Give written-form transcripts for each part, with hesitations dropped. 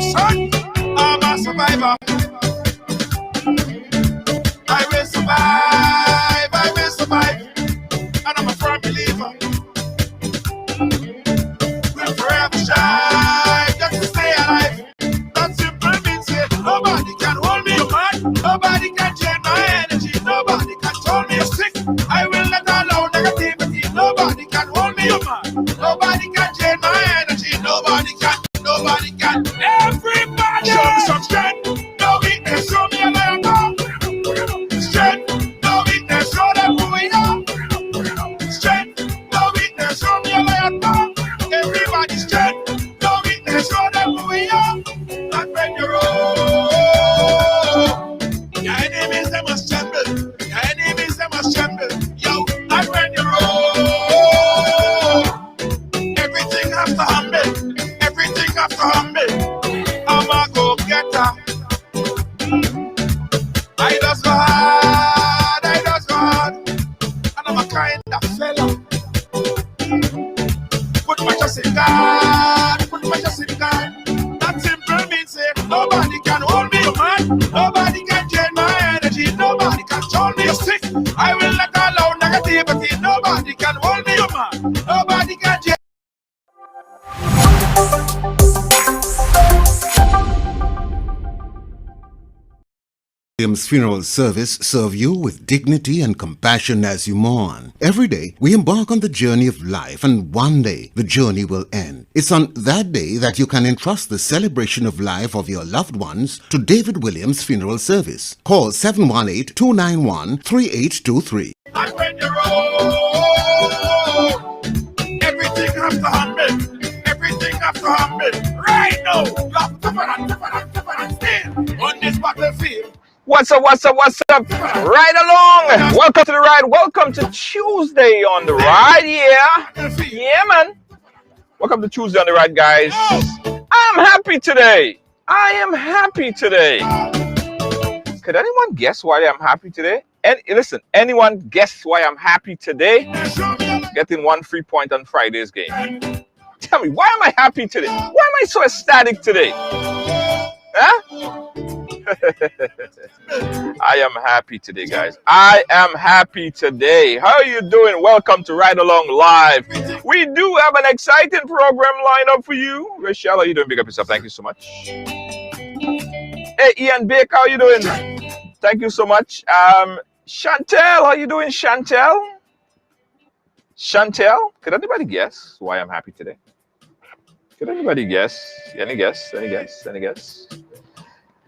son, I'm a survivor. I will survive, and I'm a firm believer. We'll forever strive just to stay alive. That simple means it. Nobody can hold me, man. Nobody can change my energy. Nobody can tell me sick. I will not allow negativity. Nobody can hold me, man. Nobody can change my energy. Nobody can. Everybody show me some strength. No weakness, show me a lion dog. Strength, no weakness, show them who we are. Strength, no weakness, show me a lion dog. Everybody strength, no weakness, show them who we are. And when you roll, your enemies they must tremble. Your enemies they must tremble. Yo, and when you roll, everything has to humble. Everything has to humble. I'm a go-getter. I just go hard, and I'm a kind of fella. Put my trust in God, That simple means it. Nobody can hold me, man. Nobody can drain my energy. Nobody can hold me sick. I will not allow negativity. Nobody can hold me, man. Nobody can drain. Williams Funeral Service serve you with dignity and compassion as you mourn. Every day, we embark on the journey of life, and one day, the journey will end. It's on that day that you can entrust the celebration of life of your loved ones to David Williams Funeral Service. Call 718-291-3823. And when you roll, everything has to humble. Everything has to humble. Right now, you have to tougher and stay on this battlefield. What's up? Right along. Welcome to the ride. Welcome to Tuesday on the ride. Yeah, man. Welcome to Tuesday on the ride, guys. I'm happy today. I am happy today. Could anyone guess why I'm happy today? And listen, anyone guess why I'm happy today? Getting 1 free point on Friday's game. Tell me, why am I happy today? Why am I so ecstatic today? Huh? I am happy today, guys. I am happy today. How are you doing? Welcome to Ride Along Live. We do have an exciting program lined up for you. Rachel, how are you doing? Big up yourself. Thank you so much. Hey, Ian Baker, how are you doing? Thank you so much. Chantel, how are you doing, Chantel? Chantel, could anybody guess why I'm happy today? Could anybody guess? Any guess?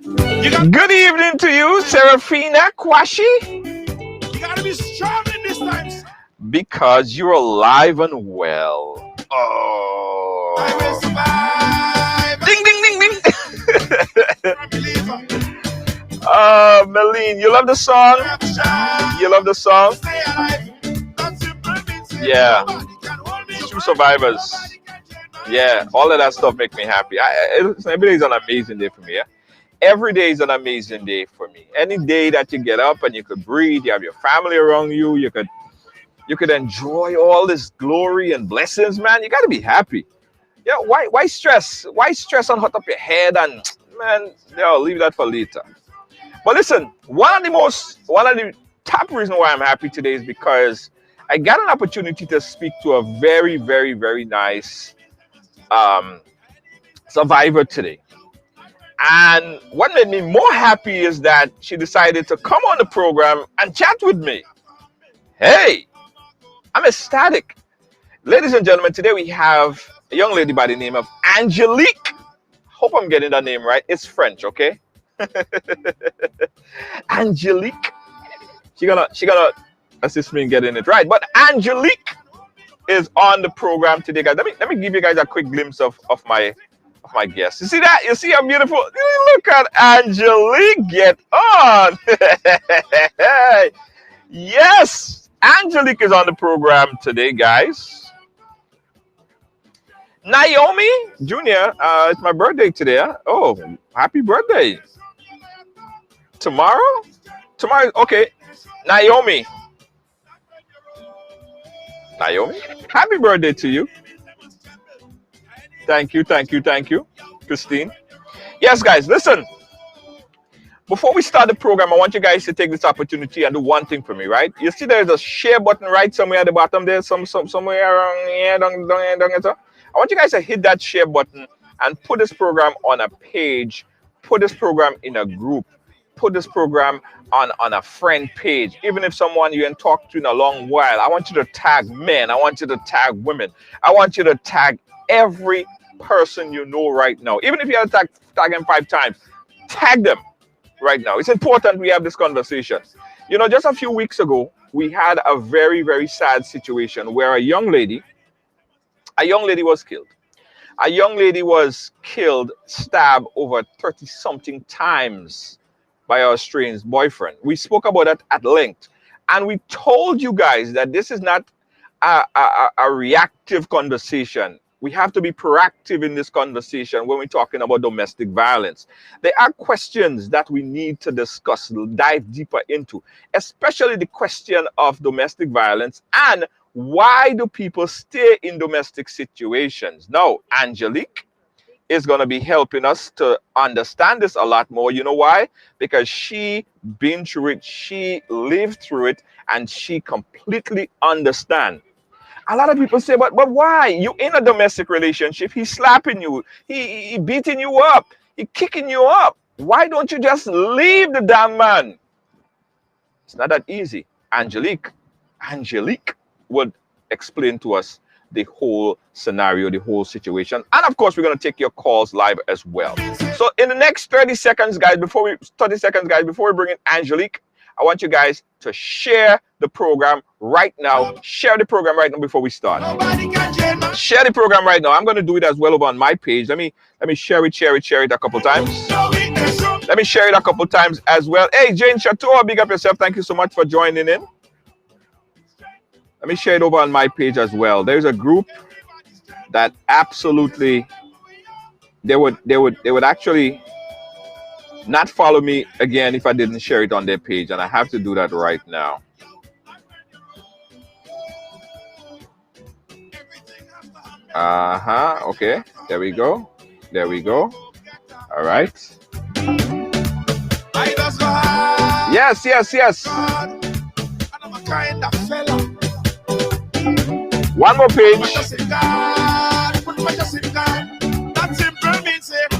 Good evening to you, Serafina Kwashi. You gotta be strong in this time. Because you're alive and well. Oh. I will survive. Ding, ding, ding, ding. I'm a believer. Meline, you love the song? You love the song? Stay alive. That simple means it. Yeah. Nobody can hold me. True survivors. Yeah, all of that stuff makes me happy. Every day is an amazing day for me. Yeah? Every day is an amazing day for me. Any day that you get up and you could breathe, you have your family around you, you could enjoy all this glory and blessings, man. You gotta be happy. Yeah, why stress? Why stress and hot up your head and man, leave that for later. But listen, one of the top reasons why I'm happy today is because I got an opportunity to speak to a very, very, very nice survivor today. And what made me more happy is that she decided to come on the program and chat with me. Hey, I'm ecstatic. Ladies and gentlemen, today we have a young lady by the name of Angelique. Hope I'm getting that name right. It's French, okay? Angelique. She gonna assist me in getting it right. But Angelique is on the program today, guys. Let me give you guys a quick glimpse of my guest. You see that? You see how beautiful? Look at Angelique. Get on. Yes, Angelique is on the program today, guys. Naomi Jr., it's my birthday today. Huh? Oh, happy birthday. Tomorrow, okay. Naomi, happy birthday to you. Thank you, Christine. Yes, guys, listen. Before we start the program, I want you guys to take this opportunity and do one thing for me, right? You see there's a share button right somewhere at the bottom there, somewhere around here, down here. I want you guys to hit that share button and put this program on a page, put this program in a group, put this program on a friend page. Even if someone you ain't talked to in a long while, I want you to tag men, I want you to tag women, I want you to tag every person you know right now. Even if you have to tag them 5 times, tag them right now. It's important we have this conversation. You know, just a few weeks ago, we had a very, very sad situation where a young lady was killed. A young lady was killed, stabbed over 30 something times by her strange boyfriend. We spoke about that at length. And we told you guys that this is not a reactive conversation. We have to be proactive in this conversation when we're talking about domestic violence. There are questions that we need to discuss, dive deeper into, especially the question of domestic violence and why do people stay in domestic situations. Now, Angelique is going to be helping us to understand this a lot more. You know why? Because she been through it, she lived through it, and she completely understands. A lot of people say, but why? You in a domestic relationship, he's slapping you, he beating you up, he kicking you up. Why don't you just leave the damn man? It's not that easy. Angelique would explain to us the whole scenario, the whole situation. And of course, we're going to take your calls live as well. So in the next 30 seconds, guys, before we bring in Angelique, I want you guys to share the program right now. Share the program right now before we start. Share the program right now. I'm going to do it as well over on my page. Let me share it a couple times. Let me share it a couple times as well. Hey, Jane Chateau, big up yourself. Thank you so much for joining in. Let me share it over on my page as well. There's a group that absolutely they would actually not follow me again if I didn't share it on their page, and I have to do that right now. Okay, there we go. All right. Yes. One more page.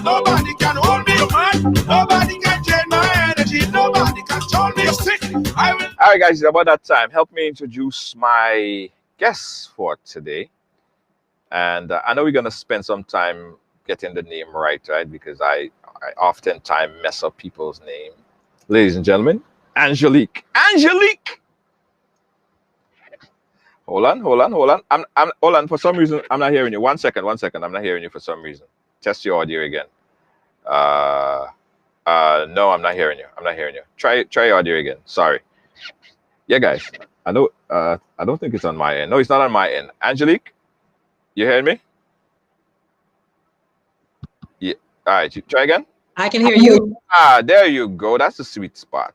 Nobody can hold me, man. Nobody can drain my energy. Nobody can hold me sick. All right, guys, it's about that time. Help me introduce my guests for today. And I know we're going to spend some time getting the name right? Because I oftentimes mess up people's name. Ladies and gentlemen, Angelique. Hold on. I'm hold on. For some reason, I'm not hearing you. One second. I'm not hearing you for some reason. Test your audio again. No, I'm not hearing you. Try your audio again. Sorry. Yeah, guys. I know. I don't think it's on my end. No, it's not on my end. Angelique, you hearing me? Yeah. All right. Try again. I can hear you. There you go. That's the sweet spot.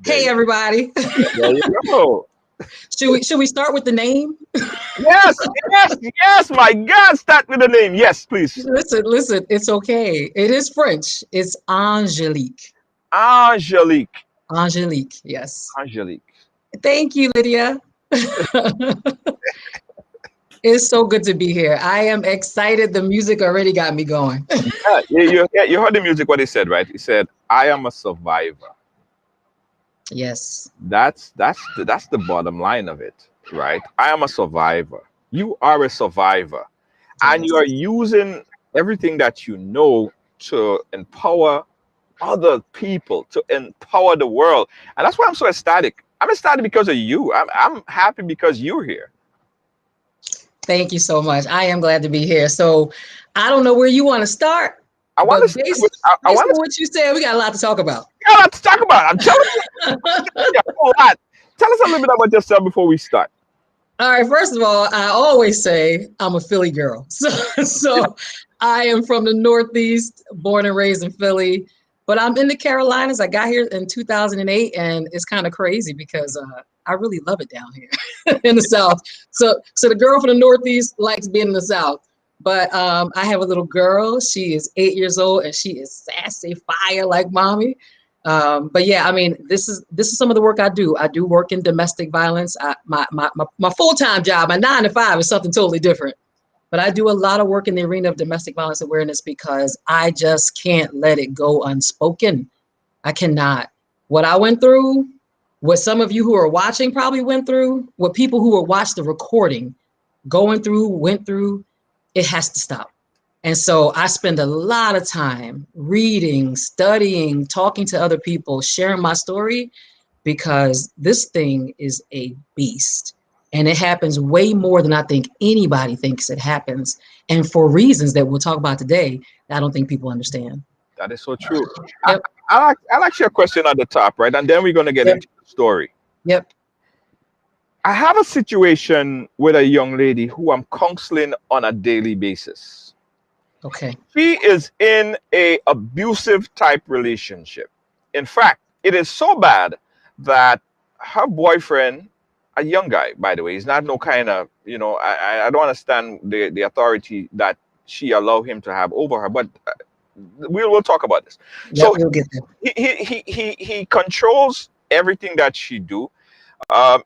Hey, everybody. There you go. Should we start with the name? Yes, my God, start with the name. Yes, please. Listen, it's okay. It is French. It's Angelique. Angelique, yes. Angelique. Thank you, Lydia. It's so good to be here. I am excited. The music already got me going. You heard the music, what he said, right? He said, I am a survivor. Yes. That's the bottom line of it, right? I am a survivor. You are a survivor. Yes. And you are using everything that you know to empower other people, to empower the world. And that's why I'm so ecstatic. I'm ecstatic because of you. I'm happy because you're here. Thank you so much. I am glad to be here. So I don't know where you want to start. I want to based on what you said, we got a lot to talk about. I'm telling you a whole lot. Tell us a little bit about yourself before we start. All right. First of all, I always say I'm a Philly girl. So I am from the Northeast, born and raised in Philly, but I'm in the Carolinas. I got here in 2008, and it's kind of crazy because I really love it down here in the South. So the girl from the Northeast likes being in the South. But I have a little girl. She is 8 years old, and she is sassy fire like mommy. But yeah, I mean, this is some of the work I do. I do work in domestic violence. My full-time job, my 9 to 5 is something totally different. But I do a lot of work in the arena of domestic violence awareness because I just can't let it go unspoken. I cannot. What I went through, what some of you who are watching probably went through, what people who will watch the recording went through, it has to stop. And so I spend a lot of time reading, studying, talking to other people, sharing my story, because this thing is a beast. And it happens way more than I think anybody thinks it happens. And for reasons that we'll talk about today, I don't think people understand. That is so true. Yep. I'll ask you a question at the top, right? And then we're going to get Yep. into the story. Yep. I have a situation with a young lady who I'm counseling on a daily basis. Okay. She is in a abusive type relationship. In fact, it is so bad that her boyfriend, a young guy, by the way, he's not no kind of, I don't understand the authority that she allowed him to have over her, but we'll talk about this. Yep, So we'll get there. he controls everything that she do.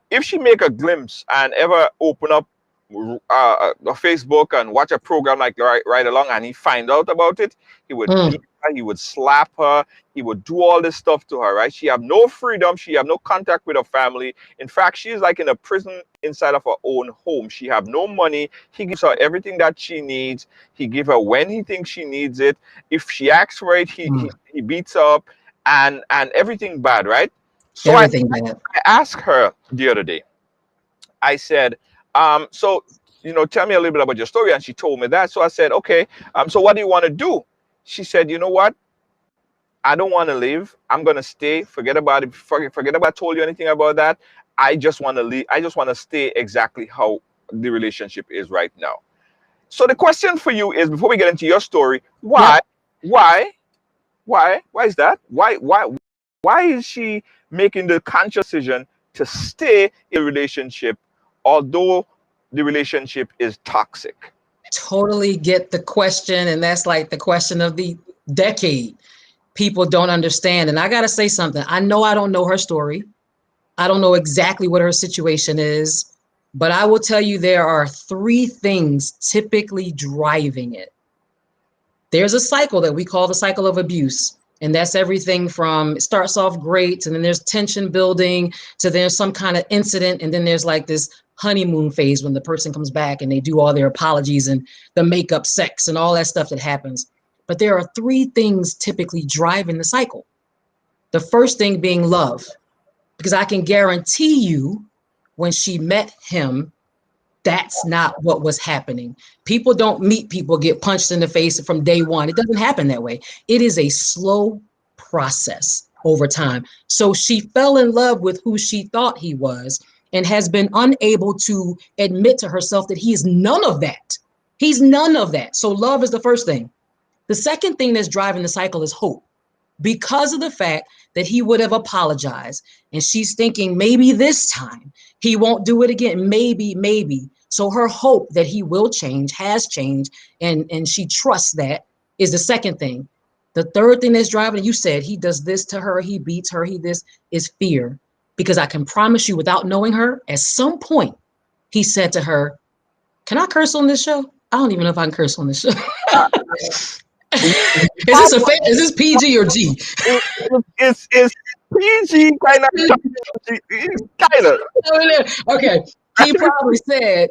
If she make a glimpse and ever open up a Facebook and watch a program like right along, and he find out about it, he would beat her, he would slap her, he would do all this stuff to her, right? She have no freedom, she have no contact with her family. In fact, she's like in a prison inside of her own home. She have no money. He gives her everything that she needs. He give her when he thinks she needs it. If she asks for it, he beats her up, and everything bad, right? So Everything bad. I asked her the other day, I said, so, tell me a little bit about your story. And she told me that. So I said, okay, so what do you want to do? She said, you know what? I don't want to leave. I'm going to stay. Forget about it. Forget about I told you anything about that. I just want to leave. I just want to stay exactly how the relationship is right now. So the question for you is, before we get into your story, why is that? Why is she making the conscious decision to stay in a relationship, although the relationship is toxic? Totally get the question. And that's like the question of the decade. People don't understand. And I got to say something. I don't know her story. I don't know exactly what her situation is, but I will tell you there are 3 things typically driving it. There's a cycle that we call the cycle of abuse. And that's everything from, it starts off great, and then there's tension building, to there's some kind of incident, and then there's like this honeymoon phase when the person comes back and they do all their apologies and the makeup sex and all that stuff that happens. But there are 3 things typically driving the cycle. The first thing being love, because I can guarantee you when she met him, that's not what was happening. People don't meet people, get punched in the face from day one. It doesn't happen that way. It is a slow process over time. So she fell in love with who she thought he was and has been unable to admit to herself that he is none of that. He's none of that. So love is the first thing. The second thing that's driving the cycle is hope, because of the fact that he would have apologized. And she's thinking maybe this time he won't do it again. Maybe. So her hope that he will change has changed. And she trusts that is the second thing. The third thing that's driving, you said he does this to her, he beats her, is fear. Because I can promise you, without knowing her, at some point he said to her, can I curse on this show? I don't even know if I can curse on this show. Is this PG or G? It's PG kind of. Okay. He probably said,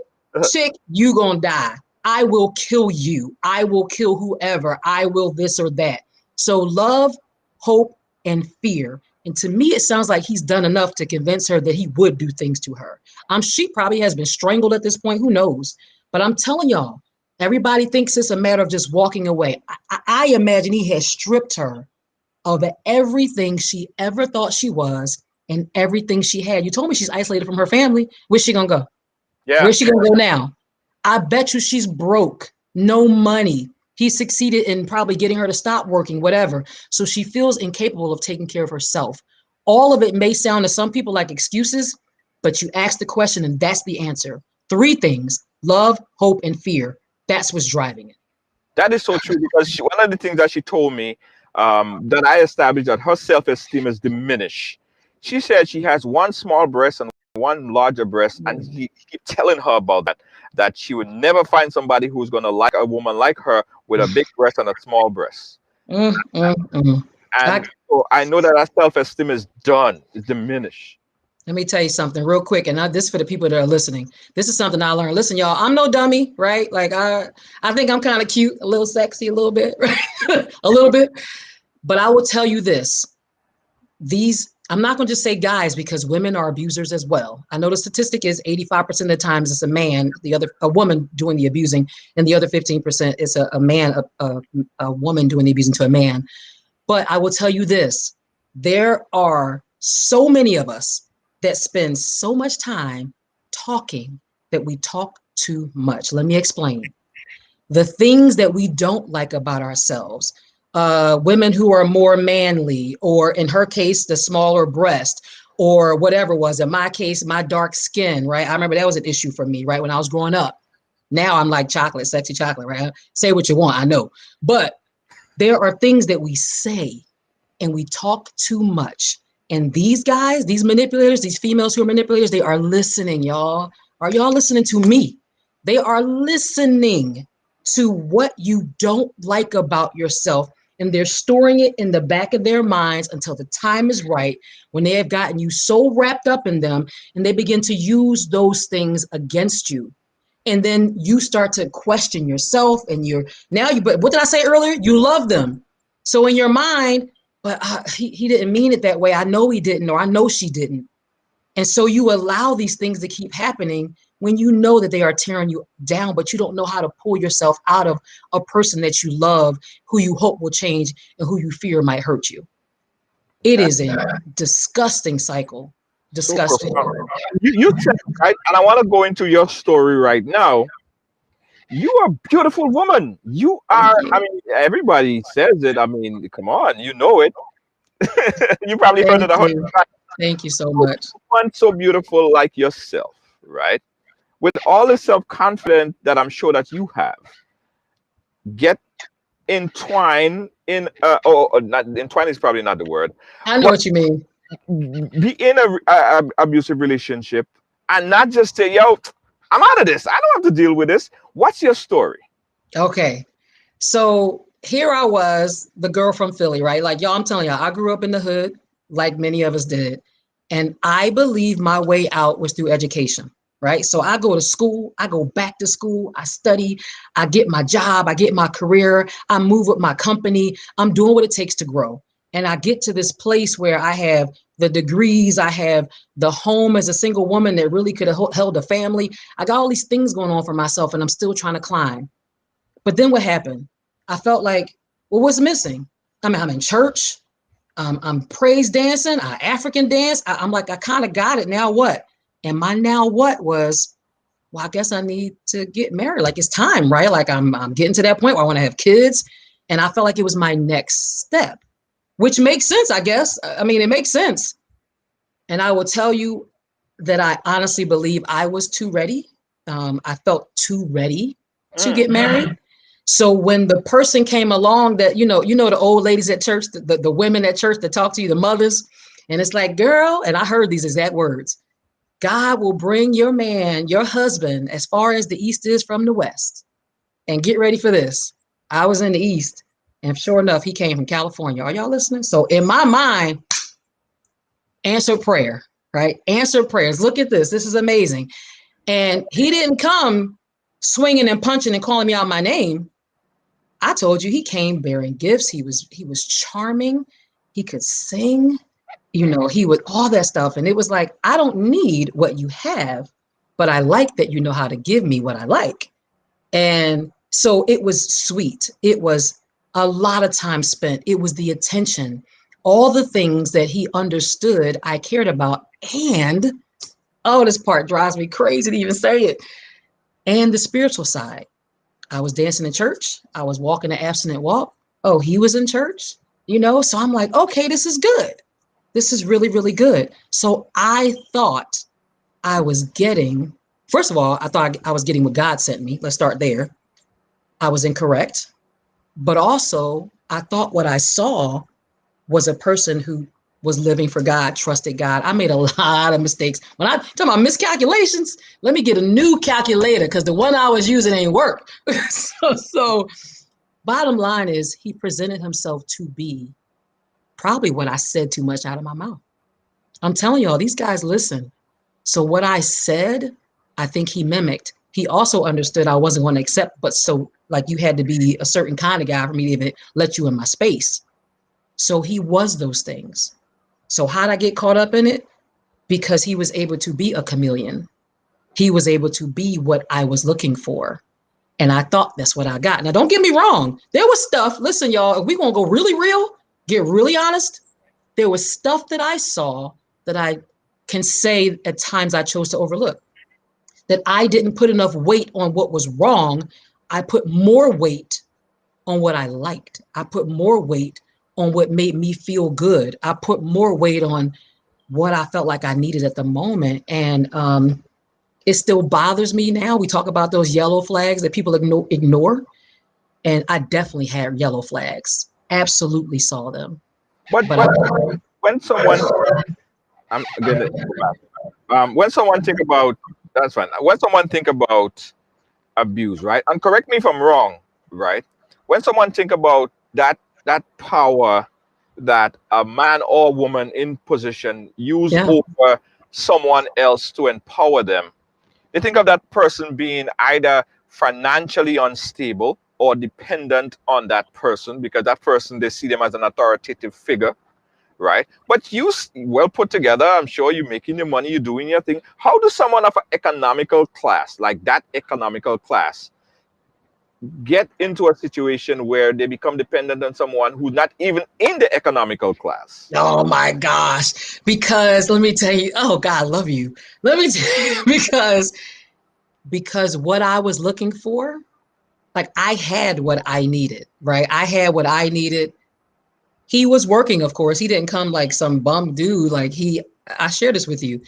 chick, you gonna die. I will kill you. I will kill whoever. I will this or that. So love, hope, and fear. And to me, it sounds like he's done enough to convince her that he would do things to her. She probably has been strangled at this point. Who knows? But I'm telling y'all, everybody thinks it's a matter of just walking away. I imagine he has stripped her of everything she ever thought she was and everything she had. You told me she's isolated from her family. Where's she gonna go? Yeah. Where's she gonna go now? I bet you she's broke, no money. He succeeded in probably getting her to stop working, whatever. So she feels incapable of taking care of herself. All of it may sound to some people like excuses, but you ask the question and that's the answer. 3 things: love, hope, and fear. That's what's driving it. That is so true because one of the things that she told me that I established that her self-esteem is diminished. She said she has one small breast and one larger breast, and he keep telling her about that she would never find somebody who's going to like a woman like her with a big breast and a small breast. Mm, mm, mm. And so I know that our self-esteem is done, it's diminished. Let me tell you something real quick, and this for the people that are listening. This is something I learned. Listen, y'all, I'm no dummy, right? Like I think I'm kind of cute, a little sexy, a little bit, right? A little bit. But I will tell you this: I'm not going to just say guys, because women are abusers as well. I know the statistic is 85% of the times it's a woman doing the abusing, and the other 15% is a woman doing the abusing to a man. But I will tell you this: there are so many of us that spend so much time talking that we talk too much. Let me explain. The things that we don't like about ourselves, women who are more manly, or in her case, the smaller breast, or whatever was. In my case, my dark skin, right? I remember that was an issue for me, right? When I was growing up. Now I'm like chocolate, sexy chocolate, right? Say what you want, I know. But there are things that we say and we talk too much. And these guys, these manipulators, these females who are manipulators, they are listening, y'all. Are y'all listening to me? They are listening to what you don't like about yourself, and they're storing it in the back of their minds until the time is right, when they have gotten you so wrapped up in them, and they begin to use those things against you. And then you start to question yourself, and but what did I say earlier? You love them. So in your mind, but he didn't mean it that way. I know he didn't, or I know she didn't. And so you allow these things to keep happening when you know that they are tearing you down, but you don't know how to pull yourself out of a person that you love, who you hope will change, and who you fear might hurt you. It is a disgusting cycle. Disgusting. You said, right? And I want to go into your story right now. You are a beautiful woman. You are, I mean, everybody says it. I mean, come on, you know it. You probably heard it 100 times. Thank you so much. One so beautiful like yourself, right? With all the self-confidence that I'm sure that you have, get entwined in, not entwine is probably not the word. I know what you mean. Be in a abusive relationship and not just say, yo, I'm out of this. I don't have to deal with this. What's your story? Okay. So here I was, the girl from Philly, right? Like, y'all, I'm telling y'all, I grew up in the hood like many of us did. And I believe my way out was through education, right? So I go to school, I go back to school, I study, I get my job, I get my career, I move with my company, I'm doing what it takes to grow. And I get to this place where I have the degrees, I have the home as a single woman that really could have held a family. I got all these things going on for myself, and I'm still trying to climb. But then what happened? I felt like, well, what's missing? I mean, I'm in church, I'm praise dancing, I African dance. I'm like, I kind of got it. Now what? And my now what was, well, I guess I need to get married. Like, it's time, right? Like I'm getting to that point where I want to have kids. And I felt like it was my next step, which makes sense, I guess. I mean, it makes sense. And I will tell you that I honestly believe I was too ready. I felt too ready to get married. So when the person came along that, you know, the old ladies at church, the women at church that talk to you, the mothers, and it's like, girl, and I heard these exact words, God will bring your man, your husband, as far as the East is from the West. And get ready for this. I was in the East, and sure enough, he came from California. Are y'all listening? So in my mind, answer prayer, right? Answer prayers. Look at this. This is amazing. And he didn't come swinging and punching and calling me out my name. I told you, he came bearing gifts. He was charming. He could sing, you know, he would all that stuff. And it was like, I don't need what you have, but I like that you know how to give me what I like. And so it was sweet. It was a lot of time spent. It was the attention, all the things that he understood I cared about. And, oh, this part drives me crazy to even say it. And the spiritual side. I was dancing in church. I was walking the abstinent walk. Oh, he was in church, you know? So I'm like, okay, this is good. This is really, really good. So I thought I was getting, first of all, I thought I was getting what God sent me. Let's start there. I was incorrect, but also I thought what I saw was a person who was living for God, trusted God. I made a lot of mistakes. When I talk about miscalculations, let me get a new calculator because the one I was using ain't work. so bottom line is he presented himself to be probably what I said too much out of my mouth. I'm telling y'all, these guys listen. So what I said, I think he mimicked. He also understood I wasn't going to accept, but so like you had to be a certain kind of guy for me to even let you in my space. So he was those things. So how'd I get caught up in it? Because he was able to be a chameleon. He was able to be what I was looking for. And I thought that's what I got. Now, don't get me wrong. There was stuff, listen, y'all, if we gonna go really real, get really honest, there was stuff that I saw that I can say at times I chose to overlook. That I didn't put enough weight on what was wrong. I put more weight on what I liked. I put more weight on what made me feel good. I put more weight on what I felt like I needed at the moment. And it still bothers me now. We talk about those yellow flags that people ignore. And I definitely had yellow flags. Absolutely saw them. But when someone, I'm gonna go back. When someone think about, that's fine. When someone think about abuse, right? And correct me if I'm wrong, right? When someone think about that power that a man or woman in position use over someone else to empower them, they think of that person being either financially unstable or dependent on that person because that person, they see them as an authoritative figure, right? But you well put together, I'm sure you're making your money, you're doing your thing. How does someone of an economical class, like that economical class, get into a situation where they become dependent on someone who's not even in the economical class? Oh my gosh. Because let me tell you, oh God, I love you. Let me tell you, because what I was looking for, like I had what I needed, right? I had what I needed. He was working, of course. He didn't come like some bum dude. Like I shared this with you.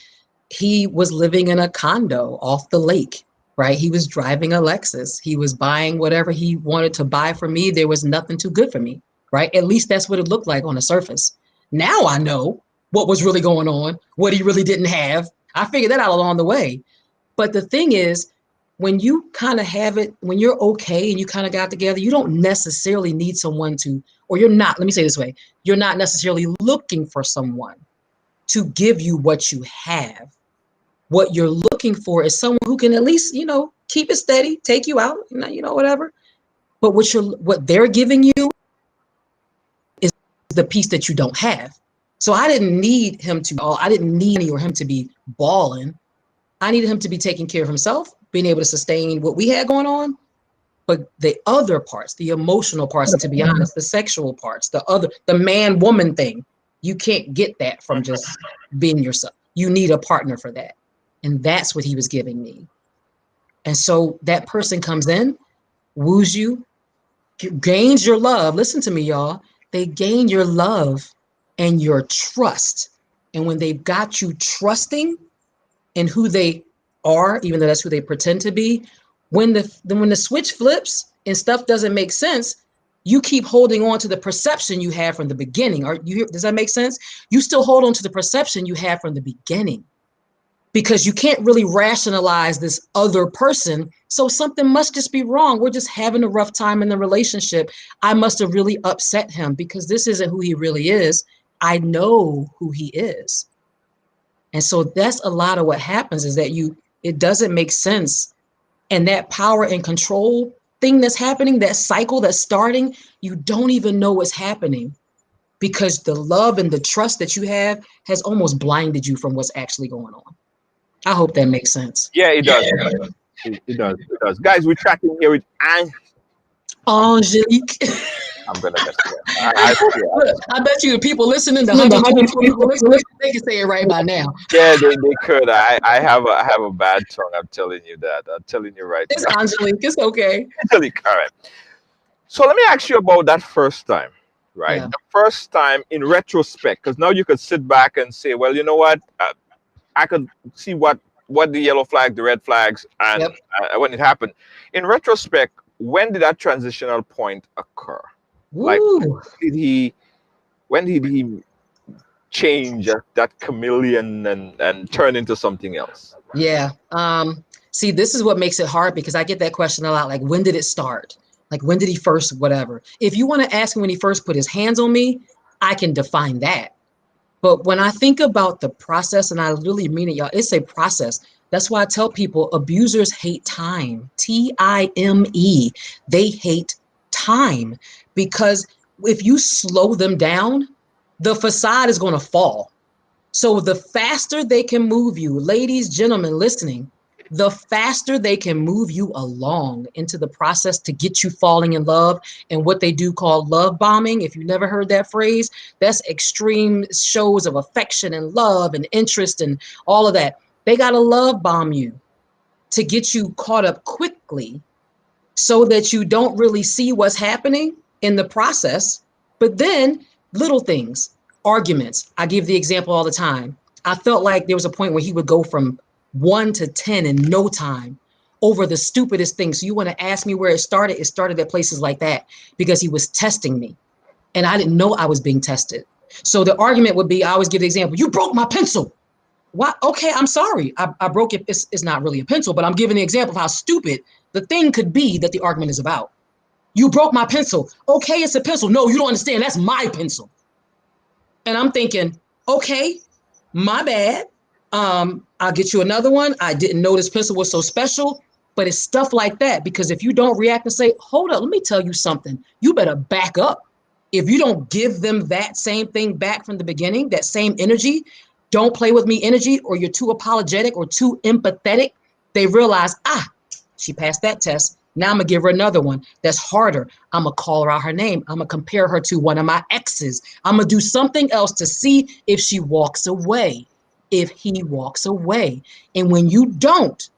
He was living in a condo off the lake, right? He was driving a Lexus. He was buying whatever he wanted to buy for me. There was nothing too good for me, right? At least that's what it looked like on the surface. Now I know what was really going on, what he really didn't have. I figured that out along the way. But the thing is, when you kind of have it, when you're okay and you kind of got together, you don't necessarily need someone to, or you're not, let me say it this way, you're not necessarily looking for someone to give you what you have. What you're looking for is someone who can at least, keep it steady, take you out, whatever. But what they're giving you is the piece that you don't have. So I didn't need him to be balling. I needed him to be taking care of himself, being able to sustain what we had going on. But the other parts, the emotional parts, to be honest, the sexual parts, the man-woman thing, you can't get that from just being yourself. You need a partner for that. And that's what he was giving me. And so that person comes in, woos you, gains your love. Listen to me, y'all. They gain your love and your trust. And when they've got you trusting in who they are, even though that's who they pretend to be, when the switch flips and stuff doesn't make sense, you keep holding on to the perception you had from the beginning. Does that make sense? You still hold on to the perception you had from the beginning because you can't really rationalize this other person. So something must just be wrong. We're just having a rough time in the relationship. I must have really upset him because this isn't who he really is. I know who he is. And so that's a lot of what happens is that it doesn't make sense. And that power and control thing that's happening, that cycle that's starting, you don't even know what's happening because the love and the trust that you have has almost blinded you from what's actually going on. I hope that makes sense. Yeah, it does. It does. Guys, we're chatting here with Angelique. I'm gonna mess it up. I bet you the people listening, the 120 people listening, they can say it right by now. Yeah, they could. I have a bad tongue. I'm telling you that. I'm telling you right It's now. Angelique. It's okay. Angelique, all right. So let me ask you about that first time, right? Yeah. The first time in retrospect, because now you could sit back and say, well, you know what? I could see what the yellow flag, the red flags, and when it happened. In retrospect, when did that transitional point occur? Like, Woo. when did he change that chameleon and turn into something else? Yeah. See, this is what makes it hard because I get that question a lot. Like, when did it start? Like, when did he first, whatever? If you want to ask me when he first put his hands on me, I can define that. But when I think about the process, and I really mean it, y'all, it's a process. That's why I tell people abusers hate time. Time. They hate time because if you slow them down, the facade is going to fall. So the faster they can move you, ladies, gentlemen listening, the faster they can move you along into the process to get you falling in love and what they do call love bombing. If you never heard that phrase, that's extreme shows of affection and love and interest and all of that. They got to love bomb you to get you caught up quickly so that you don't really see what's happening in the process. But then little things, arguments. I give the example all the time. I felt like there was a point where he would go from 1 to 10 in no time over the stupidest things. So you want to ask me where it started? It started at places like that because he was testing me and I didn't know I was being tested. So the argument would be, I always give the example, you broke my pencil. What? Okay, I'm sorry. I broke it. It's not really a pencil, but I'm giving the example of how stupid the thing could be that the argument is about. You broke my pencil. Okay, it's a pencil. No, you don't understand. That's my pencil. And I'm thinking, okay, my bad. I'll get you another one. I didn't know this pencil was so special, but it's stuff like that. Because if you don't react and say, hold up, let me tell you something, you better back up. If you don't give them that same thing back from the beginning, that same energy, don't play with me energy, or you're too apologetic or too empathetic, they realize, she passed that test. Now I'm going to give her another one that's harder. I'm going to call her out her name. I'm going to compare her to one of my exes. I'm going to do something else to see if she walks away, if he walks away. And when you don't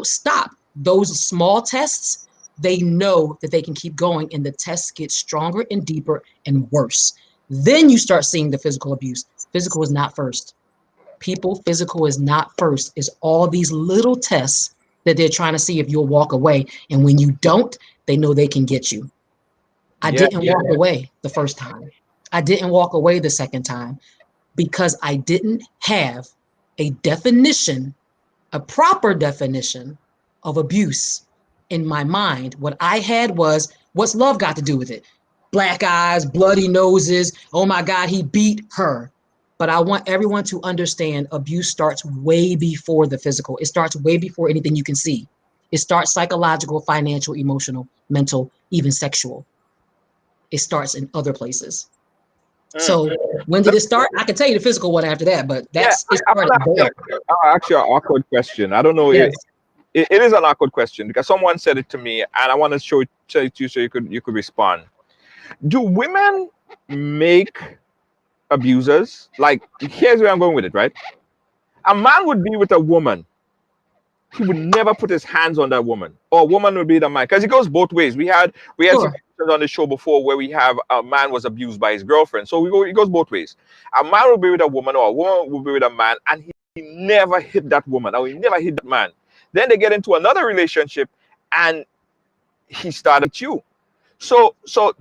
stop those small tests, they know that they can keep going and the tests get stronger and deeper and worse. Then you start seeing the physical abuse. Physical is not first. People, physical is not first. It's all these little tests that they're trying to see if you'll walk away. And when you don't, they know they can get you. I didn't walk away the first time. I didn't walk away the second time because I didn't have a definition, a proper definition of abuse in my mind. What I had was, what's love got to do with it? Black eyes, bloody noses. Oh my God, he beat her. But I want everyone to understand abuse starts way before the physical. It starts way before anything you can see. It starts psychological, financial, emotional, mental, even sexual. It starts in other places. So when did it start? I can tell you the physical one after that, but it started there. Actually, an awkward question. I don't know. Yes. It is an awkward question because someone said it to me, and I want to show it to you so you could respond. Do women make abusers? Like, here's where I'm going with it, right? A man would be with a woman. He would never put his hands on that woman, or a woman would be the man, because it goes both ways. We had situations on the show before where we have a man was abused by his girlfriend. So it goes both ways. A man would be with a woman, or a woman would be with a man, and he never hit that woman, or he never hit that man. Then they get into another relationship, and he started you. So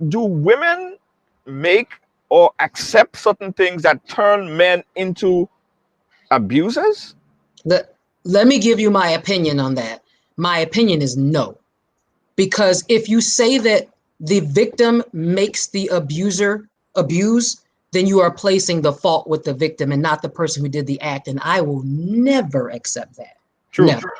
do women make or accept certain things that turn men into abusers? Let me give you my opinion on that. My opinion is no. Because if you say that the victim makes the abuser abuse, then you are placing the fault with the victim and not the person who did the act. And I will never accept that. True. Never.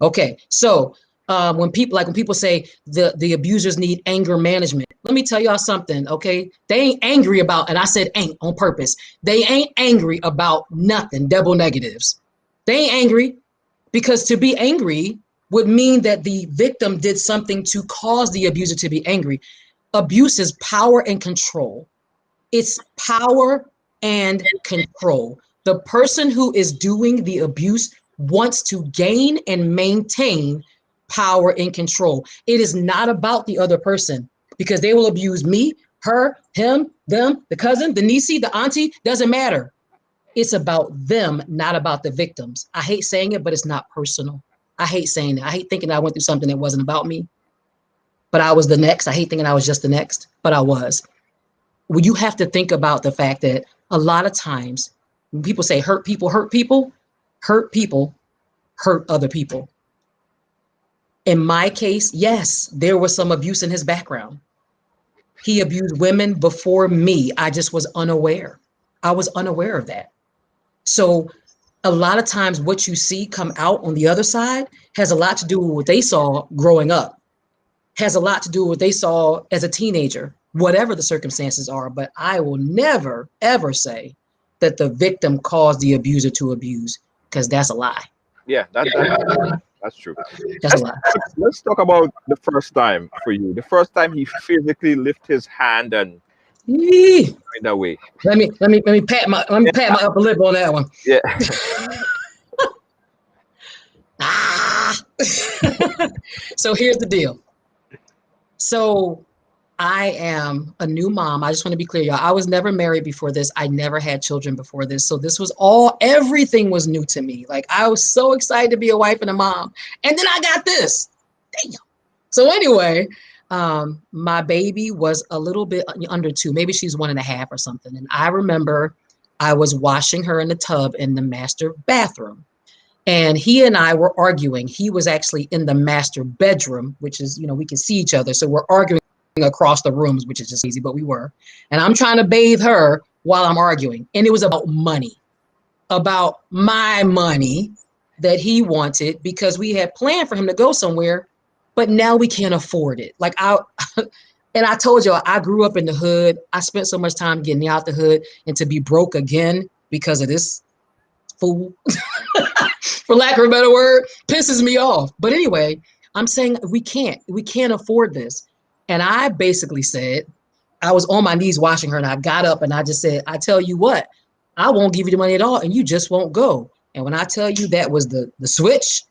Okay. So when people say the abusers need anger management, let me tell y'all something. Okay. They ain't angry about, and I said ain't on purpose. They ain't angry about nothing, double negatives. They ain't angry because to be angry would mean that the victim did something to cause the abuser to be angry. Abuse is power and control. It's power and control. The person who is doing the abuse wants to gain and maintain power and control. It is not about the other person because they will abuse me, her, him, them, the cousin, the niecey, the auntie, doesn't matter. It's about them, not about the victims. I hate saying it, but it's not personal. I hate saying it. I hate thinking I went through something that wasn't about me. but I was the next. I hate thinking I was just the next, but I was. Well, you have to think about the fact that a lot of times when people say hurt people, hurt people hurt other people. In my case, yes, there was some abuse in his background. He abused women before me. I just was unaware. I was unaware of that. So a lot of times what you see come out on the other side has a lot to do with what they saw growing up, has a lot to do with what they saw as a teenager, whatever the circumstances are. But I will never, ever say that the victim caused the abuser to abuse, because that's a lie. Yeah, that's true. That's a lie. Let's talk about the first time for you. The first time he physically lifted his hand and Yee. in that way. Let me pat my upper lip on that one. Yeah. So here's the deal. So I am a new mom. I just want to be clear, y'all. I was never married before this. I never had children before this. So this was everything was new to me. Like, I was so excited to be a wife and a mom. And then I got this. Damn. So anyway, my baby was a little bit under 2. Maybe she's 1.5 or something. And I remember I was washing her in the tub in the master bathroom. And he and I were arguing. He was actually in the master bedroom, which is, we can see each other. So we're arguing across the rooms, which is just easy, but we were. And I'm trying to bathe her while I'm arguing. And it was about money, about my money that he wanted, because we had planned for him to go somewhere, but now we can't afford it. Like, and I told you, I grew up in the hood. I spent so much time getting out the hood, and to be broke again because of this fool, for lack of a better word, pisses me off. But anyway, I'm saying we can't afford this. And I basically said, I was on my knees washing her, and I got up and I just said, I tell you what, I won't give you the money at all, and you just won't go. And when I tell you that was the switch,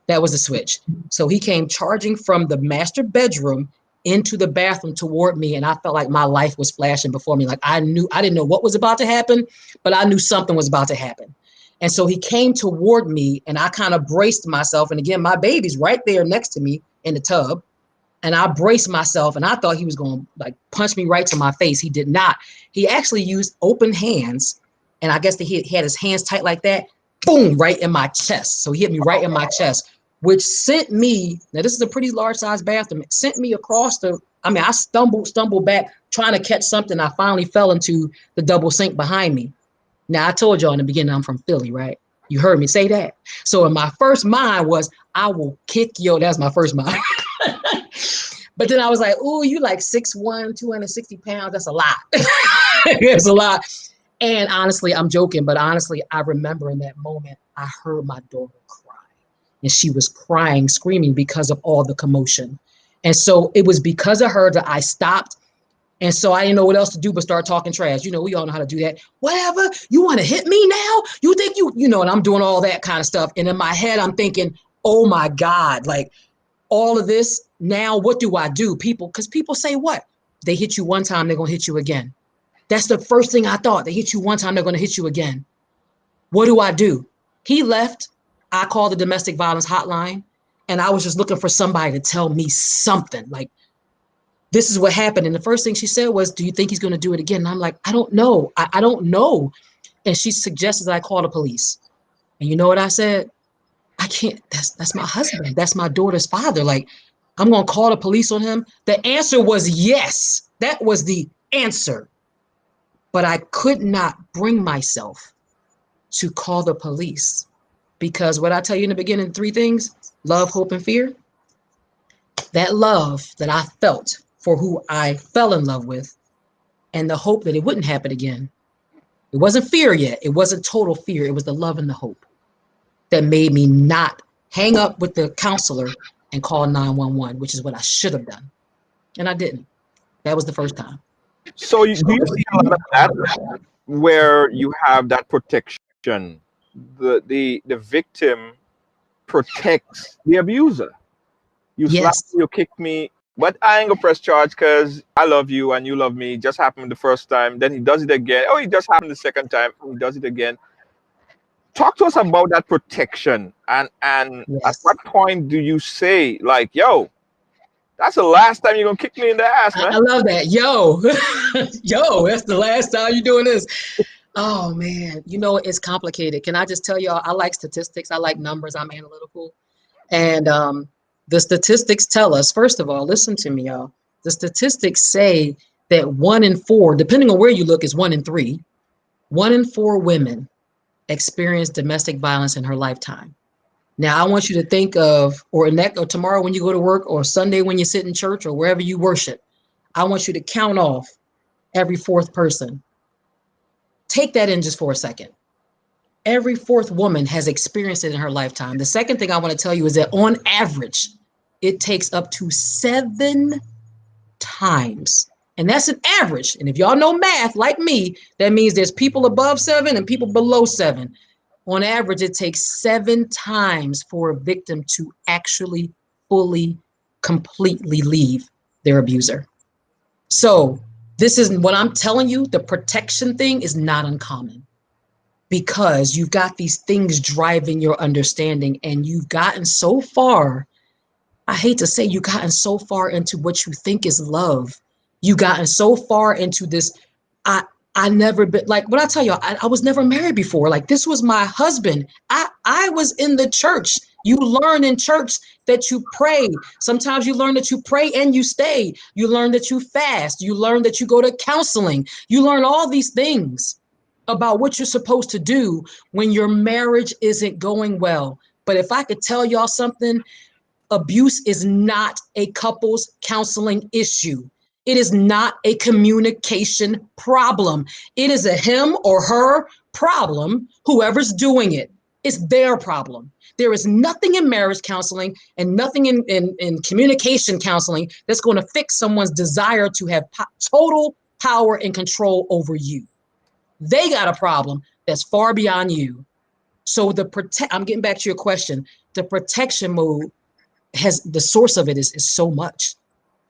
that was the switch. So he came charging from the master bedroom into the bathroom toward me, and I felt like my life was flashing before me. Like, I didn't know what was about to happen, but I knew something was about to happen. And so he came toward me, and I kind of braced myself. And again, my baby's right there next to me in the tub. And I braced myself, and I thought he was going to punch me right to my face. He did not. He actually used open hands. And I guess that he had his hands tight like that. Boom, right in my chest. So he hit me right in my chest, which sent me, now this is a pretty large size bathroom. It sent me across I stumbled back trying to catch something. I finally fell into the double sink behind me. Now, I told y'all in the beginning, I'm from Philly, right? You heard me say that. So in my first mind was, I will kick you. That's my first mind. But then I was like, oh, you like 6'1", 260 pounds. That's a lot. It's a lot. And honestly, I'm joking, but honestly, I remember in that moment, I heard my daughter cry. And she was crying, screaming because of all the commotion. And so it was because of her that I stopped. And so I didn't know what else to do but start talking trash. We all know how to do that. Whatever, you want to hit me now? You think and I'm doing all that kind of stuff. And in my head, I'm thinking, oh my God, like all of this, now what do I do? Because people say what? They hit you one time, they're going to hit you again. That's the first thing I thought. They hit you one time, they're going to hit you again. What do I do? He left. I called the domestic violence hotline, and I was just looking for somebody to tell me something. Like, this is what happened. And the first thing she said was, do you think he's going to do it again? And I'm like, I don't know. I don't know. And she suggested that I call the police. And you know what I said? I can't. That's my husband. That's my daughter's father. Like, I'm going to call the police on him. The answer was yes. That was the answer. But I could not bring myself to call the police, because what I tell you in the beginning, 3 things: love, hope, and fear. That love that I felt for who I fell in love with, and the hope that it wouldn't happen again. It wasn't fear yet. It wasn't total fear. It was the love and the hope that made me not hang up with the counselor and call 911, which is what I should have done. And I didn't. That was the first time. So do you see a lot of that where you have that protection? The victim protects the abuser. You slap me, you kick me, but I ain't gonna press charge because I love you and you love me. It just happened the first time. Then he does it again. Oh, it just happened the second time. He does it again. Talk to us about that protection. And at what point do you say, like, yo, That's the last time you're gonna kick me in the ass, man. I love that. Yo, yo, that's the last time you're doing this. Oh man, you know, it's complicated. Can I just tell y'all, I like statistics. I like numbers. I'm analytical. And the statistics tell us, first of all, listen to me, y'all. The statistics say that 1 in 4, depending on where you look, is 1 in 3. 1 in 4 women experience domestic violence in her lifetime. Now, I want you to think of, or tomorrow when you go to work, or Sunday when you sit in church, or wherever you worship, I want you to count off every 4th person. Take that in just for a second. Every 4th woman has experienced it in her lifetime. The second thing I want to tell you is that on average, it takes up to 7 times. And that's an average. And if y'all know math like me, that means there's people above 7 and people below 7. On average, it takes 7 times for a victim to actually fully, completely leave their abuser. So this is what I'm telling you. The protection thing is not uncommon, because you've got these things driving your understanding, and you've gotten so far. I hate to say, you've gotten so far into what you think is love. You've gotten so far into this. I never been, like, when I tell you, I was never married before. Like, this was my husband. I was in the church. You learn in church that you pray. Sometimes you learn that you pray and you stay. You learn that you fast. You learn that you go to counseling. You learn all these things about what you're supposed to do when your marriage isn't going well. But if I could tell y'all something, abuse is not a couples counseling issue. It is not a communication problem. It is a him or her problem, whoever's doing it. It's their problem. There is nothing in marriage counseling and nothing in communication counseling that's going to fix someone's desire to have total power and control over you. They got a problem that's far beyond you. So I'm getting back to your question. The protection mode the source of it is so much.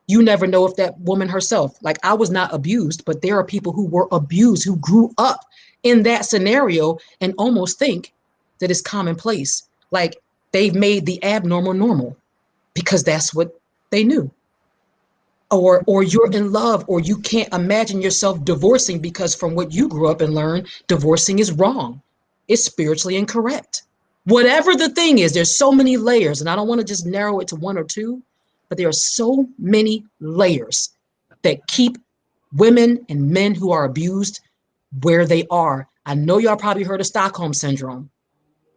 You never know if that woman herself, like, I was not abused, but there are people who were abused, who grew up in that scenario and almost think that it's commonplace. Like, they've made the abnormal normal because that's what they knew. Or you're in love, or you can't imagine yourself divorcing because from what you grew up and learned, divorcing is wrong. It's spiritually incorrect. Whatever the thing is, there's so many layers, and I don't want to just narrow it to 1 or 2, but there are so many layers that keep women and men who are abused where they are. I know y'all probably heard of Stockholm Syndrome,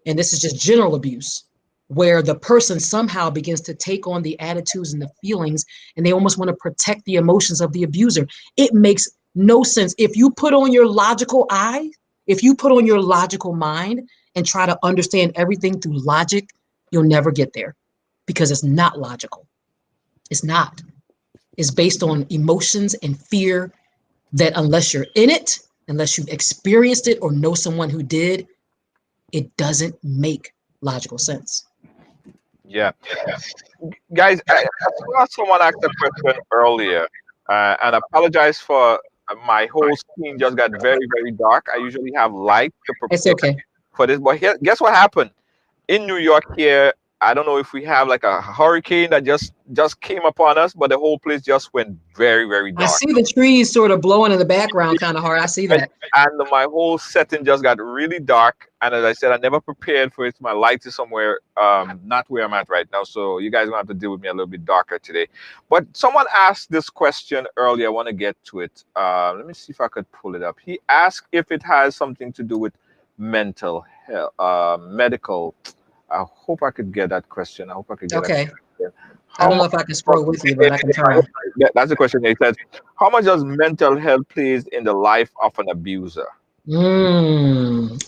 and this is just general abuse, where the person somehow begins to take on the attitudes and the feelings, and they almost want to protect the emotions of the abuser. It makes no sense. If you put on your logical eye, if you put on your logical mind and try to understand everything through logic, you'll never get there, because it's not logical. It's not. It's based on emotions and fear that, unless you're in it, unless you've experienced it or know someone who did, it doesn't make logical sense. Yeah. Guys, I saw someone ask a question earlier, and I apologize for my whole screen just got very, very dark. I usually have light to prepare It's okay. for this, but here, guess what happened? In New York here, I don't know if we have like a hurricane that just came upon us, but the whole place just went very, very dark. I see the trees sort of blowing in the background kind of hard. I see that. And my whole setting just got really dark. And as I said, I never prepared for it. My light is somewhere not where I'm at right now. So you guys are going to have to deal with me a little bit darker today. But someone asked this question earlier. I want to get to it. Let me see if I could pull it up. He asked if it has something to do with mental health, medical. I hope I could get that question. I hope I could get Okay. that. I don't know if I can scroll with you, but I can try. That's the question. He says, how much does mental health plays in the life of an abuser?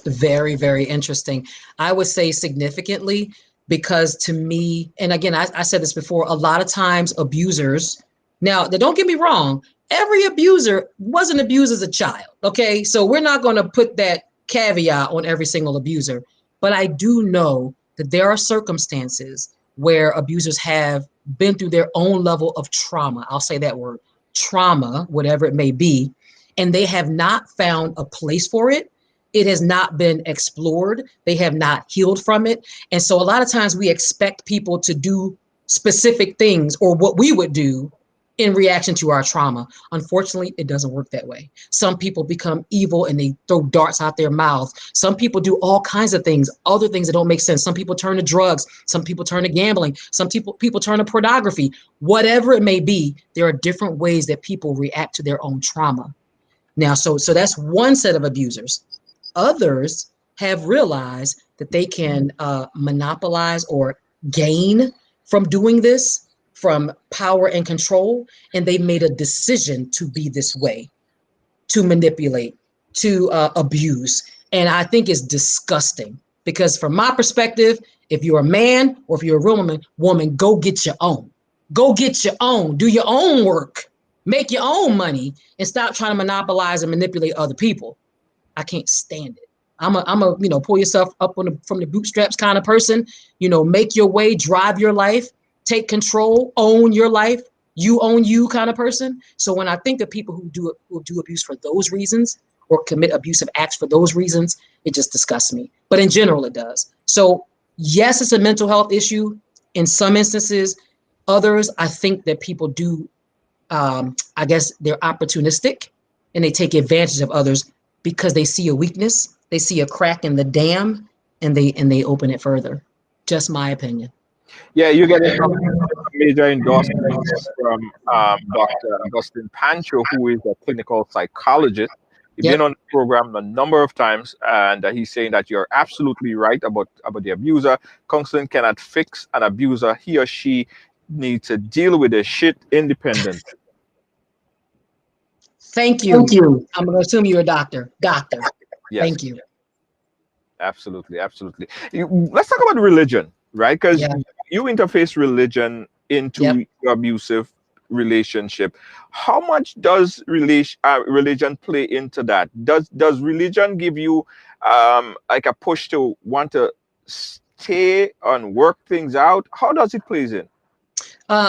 Very, very interesting. I would say significantly, because to me, and again, I said this before, a lot of times abusers, now don't get me wrong, every abuser wasn't abused as a child. Okay. So we're not going to put that caveat on every single abuser, but I do know that there are circumstances where abusers have been through their own level of trauma. I'll say that word, trauma, whatever it may be, and they have not found a place for it. It has not been explored. They have not healed from it. And so a lot of times we expect people to do specific things or what we would do in reaction to our trauma. Unfortunately, it doesn't work that way. Some people become evil and they throw darts out their mouths. Some people do all kinds of things, other things that don't make sense. Some people turn to drugs. Some people turn to gambling. Some people turn to pornography. Whatever it may be, there are different ways that people react to their own trauma. Now, so that's one set of abusers. Others have realized that they can monopolize or gain from doing this, from power and control, and they made a decision to be this way, to manipulate, to abuse. And I think it's disgusting because from my perspective, if you're a man or if you're a real woman, go get your own. Go get your own. Do your own work. Make your own money and stop trying to monopolize and manipulate other people. I can't stand it. I'm a pull yourself up from the bootstraps kind of person. Make your way, drive your life. Take control, own your life, you own you kind of person. So when I think of people who do abuse for those reasons or commit abusive acts for those reasons, it just disgusts me. But in general, it does. So yes, it's a mental health issue in some instances. Others, I think that people do, I guess they're opportunistic and they take advantage of others because they see a weakness, they see a crack in the dam, and they open it further. Just my opinion. Yeah, you get a major endorsement from Dr. Augustine Pancho, who is a clinical psychologist. He's been on the program a number of times, and he's saying that you're absolutely right about the abuser. Counseling cannot fix an abuser. He or she needs to deal with the shit independently. Thank you. Thank you. I'm going to assume you're a doctor. Doctor. Yes. Thank you. Absolutely, absolutely. Let's talk about religion, right? Because you interface religion into your abusive relationship. How much does religion play into that? Does religion give you like a push to want to stay and work things out? How does it play in?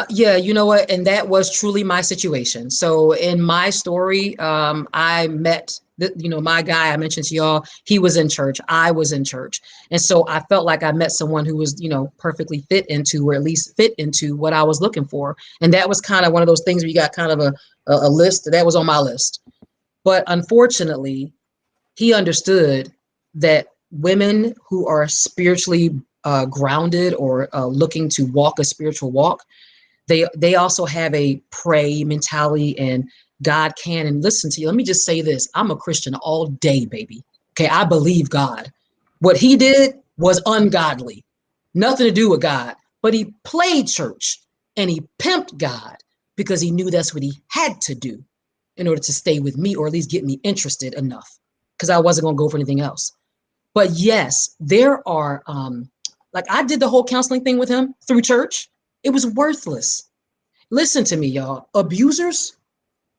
Yeah, you know what? And that was truly my situation. So in my story, I met my guy I mentioned to y'all. He was in church. I was in church. And so I felt like I met someone who was, perfectly fit into, or at least fit into what I was looking for. And that was kind of one of those things where you got kind of a list that was on my list. But unfortunately, he understood that women who are spiritually grounded or looking to walk a spiritual walk, they also have a pray mentality and God can and listen to you. Let me just say this. I'm a Christian all day, baby. Okay, I believe God. What he did was ungodly. Nothing to do with God. But he played church and he pimped God because he knew that's what he had to do in order to stay with me or at least get me interested enough because I wasn't going to go for anything else. But yes, there are, like I did the whole counseling thing with him through church. It was worthless. Listen to me, y'all. Abusers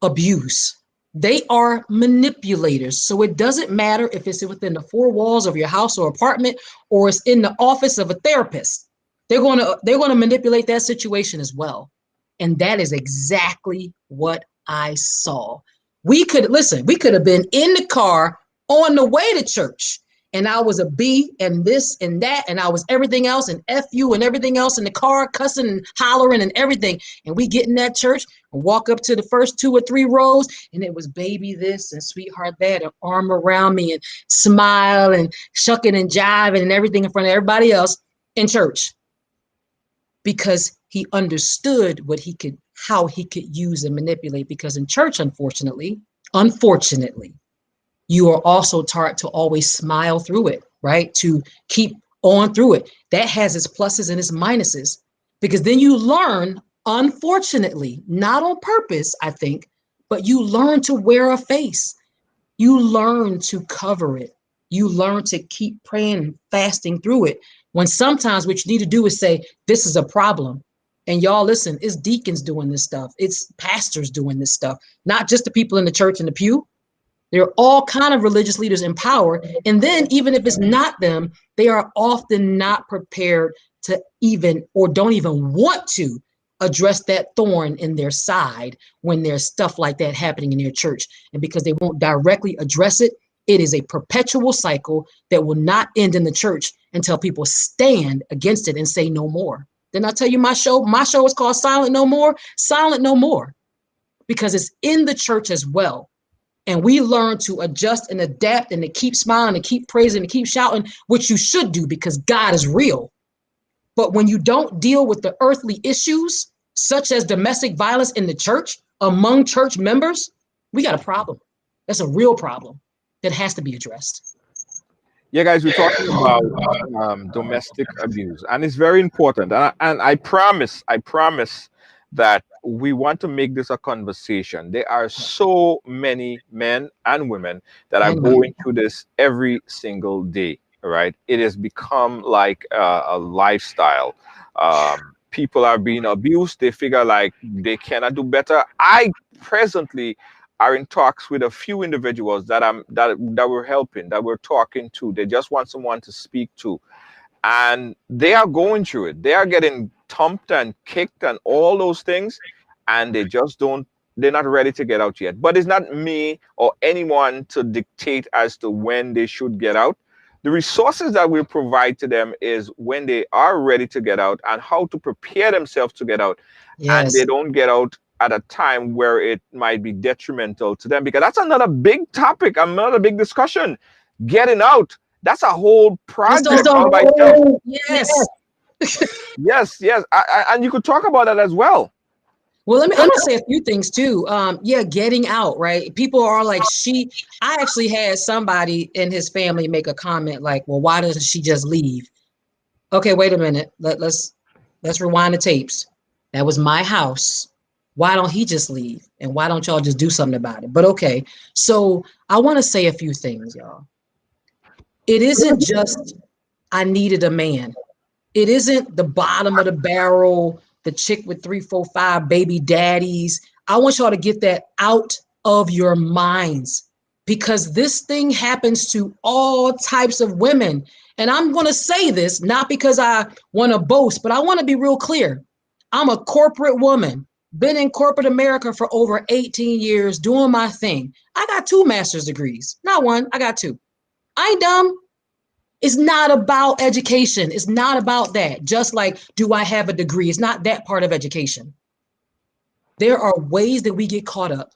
abuse. They are manipulators. So it doesn't matter if it's within the four walls of your house or apartment, or it's in the office of a therapist. They're going to manipulate that situation as well. And that is exactly what I saw. We could have been in the car on the way to church. And I was a B and this and that, and I was everything else and F you and everything else in the car, cussing and hollering and everything. And we get in that church and walk up to the first 2 or 3 rows, and it was baby this and sweetheart that, and arm around me and smile and shucking and jiving and everything in front of everybody else in church. Because he understood how he could use and manipulate. Because in church, unfortunately, you are also taught to always smile through it, right? To keep on through it. That has its pluses and its minuses, because then you learn, unfortunately, not on purpose, I think, but you learn to wear a face. You learn to cover it. You learn to keep praying and fasting through it. When sometimes what you need to do is say, this is a problem. And y'all listen, it's deacons doing this stuff. It's pastors doing this stuff, not just the people in the church in the pew. There are all kind of religious leaders in power. And then even if it's not them, they are often not prepared to even, or don't even want to address that thorn in their side when there's stuff like that happening in their church. And because they won't directly address it, it is a perpetual cycle that will not end in the church until people stand against it and say no more. Didn't I tell you my show? My show is called Silent No More. Silent No More, because it's in the church as well. And we learn to adjust and adapt and to keep smiling and keep praising and keep shouting, which you should do because God is real. But when you don't deal with the earthly issues, such as domestic violence in the church, among church members, we got a problem. That's a real problem that has to be addressed. Yeah, guys, we're talking about domestic abuse, and it's very important. And I promise that we want to make this a conversation. There are so many men and women that are going through this every single day. Right? It has become like a lifestyle. People are being abused. They figure like they cannot do better. I presently are in talks with a few individuals that we're helping, that we're talking to. They just want someone to speak to, and they are going through it. They are getting thumped and kicked and all those things, and they just don't. They're not ready to get out yet. But it's not me or anyone to dictate as to when they should get out. The resources that we provide to them is when they are ready to get out and how to prepare themselves to get out. Yes. And they don't get out at a time where it might be detrimental to them, because that's another big topic, another big discussion. Getting out, that's a whole project all by itself. Yes. Yes. And you could talk about that as well. Well, I'm gonna say a few things too. Getting out, right? People are like, I actually had somebody in his family make a comment like, well, why doesn't she just leave? Okay, wait a minute. Let's rewind the tapes. That was my house. Why don't he just leave? And why don't y'all just do something about it? But okay, so I want to say a few things, y'all. It isn't just I needed a man. It isn't the bottom of the barrel, the chick with 3, 4, 5 baby daddies. I want y'all to get that out of your minds, because this thing happens to all types of women. And I'm going to say this, not because I want to boast, but I want to be real clear. I'm a corporate woman, been in corporate America for over 18 years, doing my thing. I got 2 master's degrees, not 1, I got 2. I ain't dumb. It's not about education. It's not about that. Just like, do I have a degree? It's not that part of education. There are ways that we get caught up,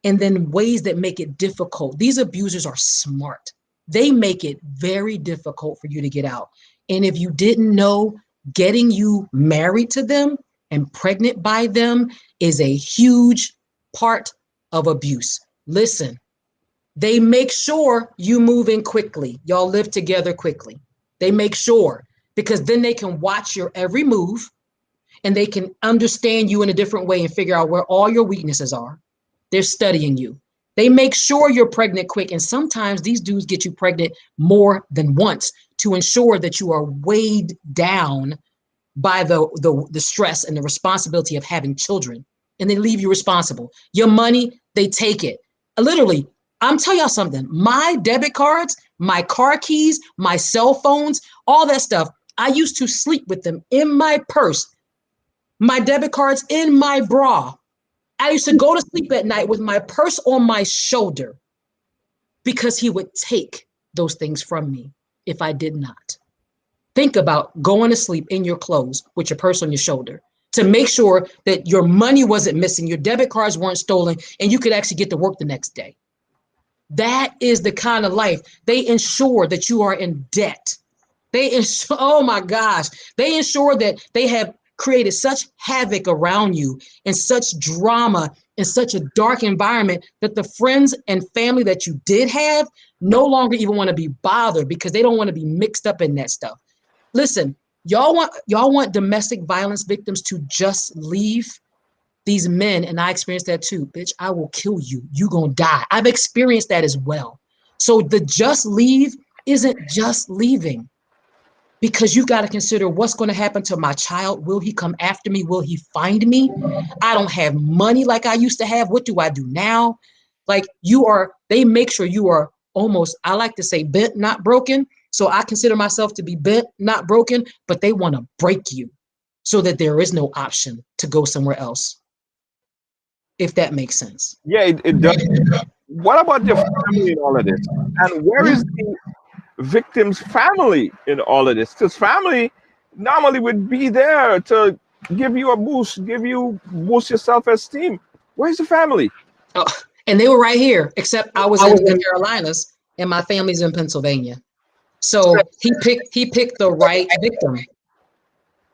and then ways that make it difficult. These abusers are smart. They make it very difficult for you to get out. And if you didn't know, getting you married to them and pregnant by them is a huge part of abuse. Listen. They make sure you move in quickly. Y'all live together quickly. They make sure, because then they can watch your every move and they can understand you in a different way and figure out where all your weaknesses are. They're studying you. They make sure you're pregnant quick. And sometimes these dudes get you pregnant more than once to ensure that you are weighed down by the stress and the responsibility of having children. And they leave you responsible. Your money, they take it. Literally, I'm telling y'all something. My debit cards, my car keys, my cell phones, all that stuff, I used to sleep with them in my purse. My debit cards in my bra. I used to go to sleep at night with my purse on my shoulder, because he would take those things from me if I did not. Think about going to sleep in your clothes with your purse on your shoulder to make sure that your money wasn't missing, your debit cards weren't stolen, and you could actually get to work the next day. That is the kind of life. They ensure that you are in debt. They ensure, oh my gosh, they ensure that they have created such havoc around you and such drama and such a dark environment that the friends and family that you did have no longer even want to be bothered, because they don't want to be mixed up in that stuff. Listen, y'all want domestic violence victims to just leave? These men, and I experienced that too, bitch, I will kill you. You gonna die. I've experienced that as well. So the just leave isn't just leaving, because you got to consider what's going to happen to my child. Will he come after me? Will he find me? I don't have money like I used to have. What do I do now? Like, they make sure you are almost, I like to say, bent, not broken. So I consider myself to be bent, not broken, but they want to break you so that there is no option to go somewhere else. If that makes sense. Yeah, it does. What about your family in all of this? And where is the victim's family in all of this? Because family normally would be there to give you a boost, boost your self-esteem. Where's the family? Oh, and they were right here, except I was in the Carolinas and my family's in Pennsylvania. So he picked the right victim.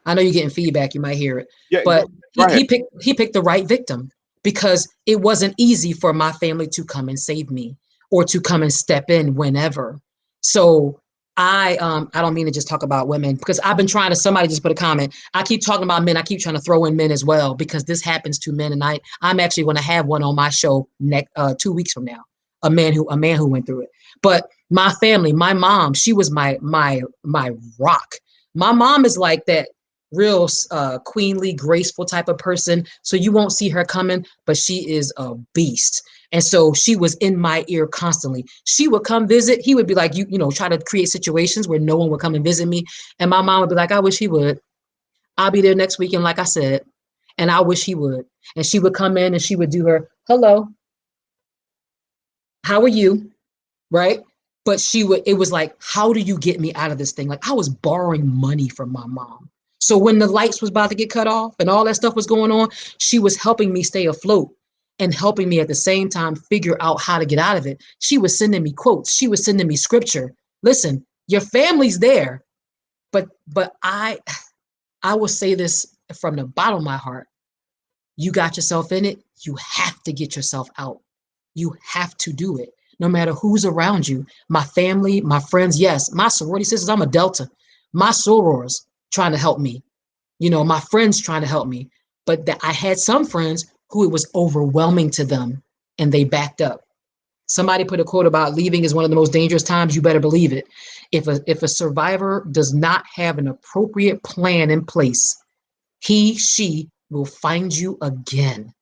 I know you're getting feedback, you might hear it, Yeah, but go ahead. he picked the right victim because it wasn't easy for my family to come and save me or to come and step in whenever. So I don't mean to just talk about women because I've been trying to, somebody just put a comment. I keep talking about men. I keep trying to throw in men as well because this happens to men, and I'm actually going to have one on my show next 2 weeks from now. A man who went through it. But my family, my mom, she was my rock. My mom is like that real queenly, graceful type of person. So you won't see her coming, but she is a beast. And so she was in my ear constantly. She would come visit. He would be like, you know, try to create situations where no one would come and visit me. And my mom would be like, I wish he would. I'll be there next weekend, like I said. And I wish he would. And she would come in and she would do her, hello, how are you? Right? But it was like, how do you get me out of this thing? Like I was borrowing money from my mom. So when the lights was about to get cut off and all that stuff was going on, she was helping me stay afloat and helping me at the same time figure out how to get out of it. She was sending me quotes. She was sending me scripture. Listen, your family's there, but I will say this from the bottom of my heart. You got yourself in it. You have to get yourself out. You have to do it. No matter who's around you, my family, my friends, yes, my sorority sisters, I'm a Delta. My sorors trying to help me. You know, my friends trying to help me. But I had some friends who it was overwhelming to them and they backed up. Somebody put a quote about leaving is one of the most dangerous times. You better believe it. If a survivor does not have an appropriate plan in place, she will find you again.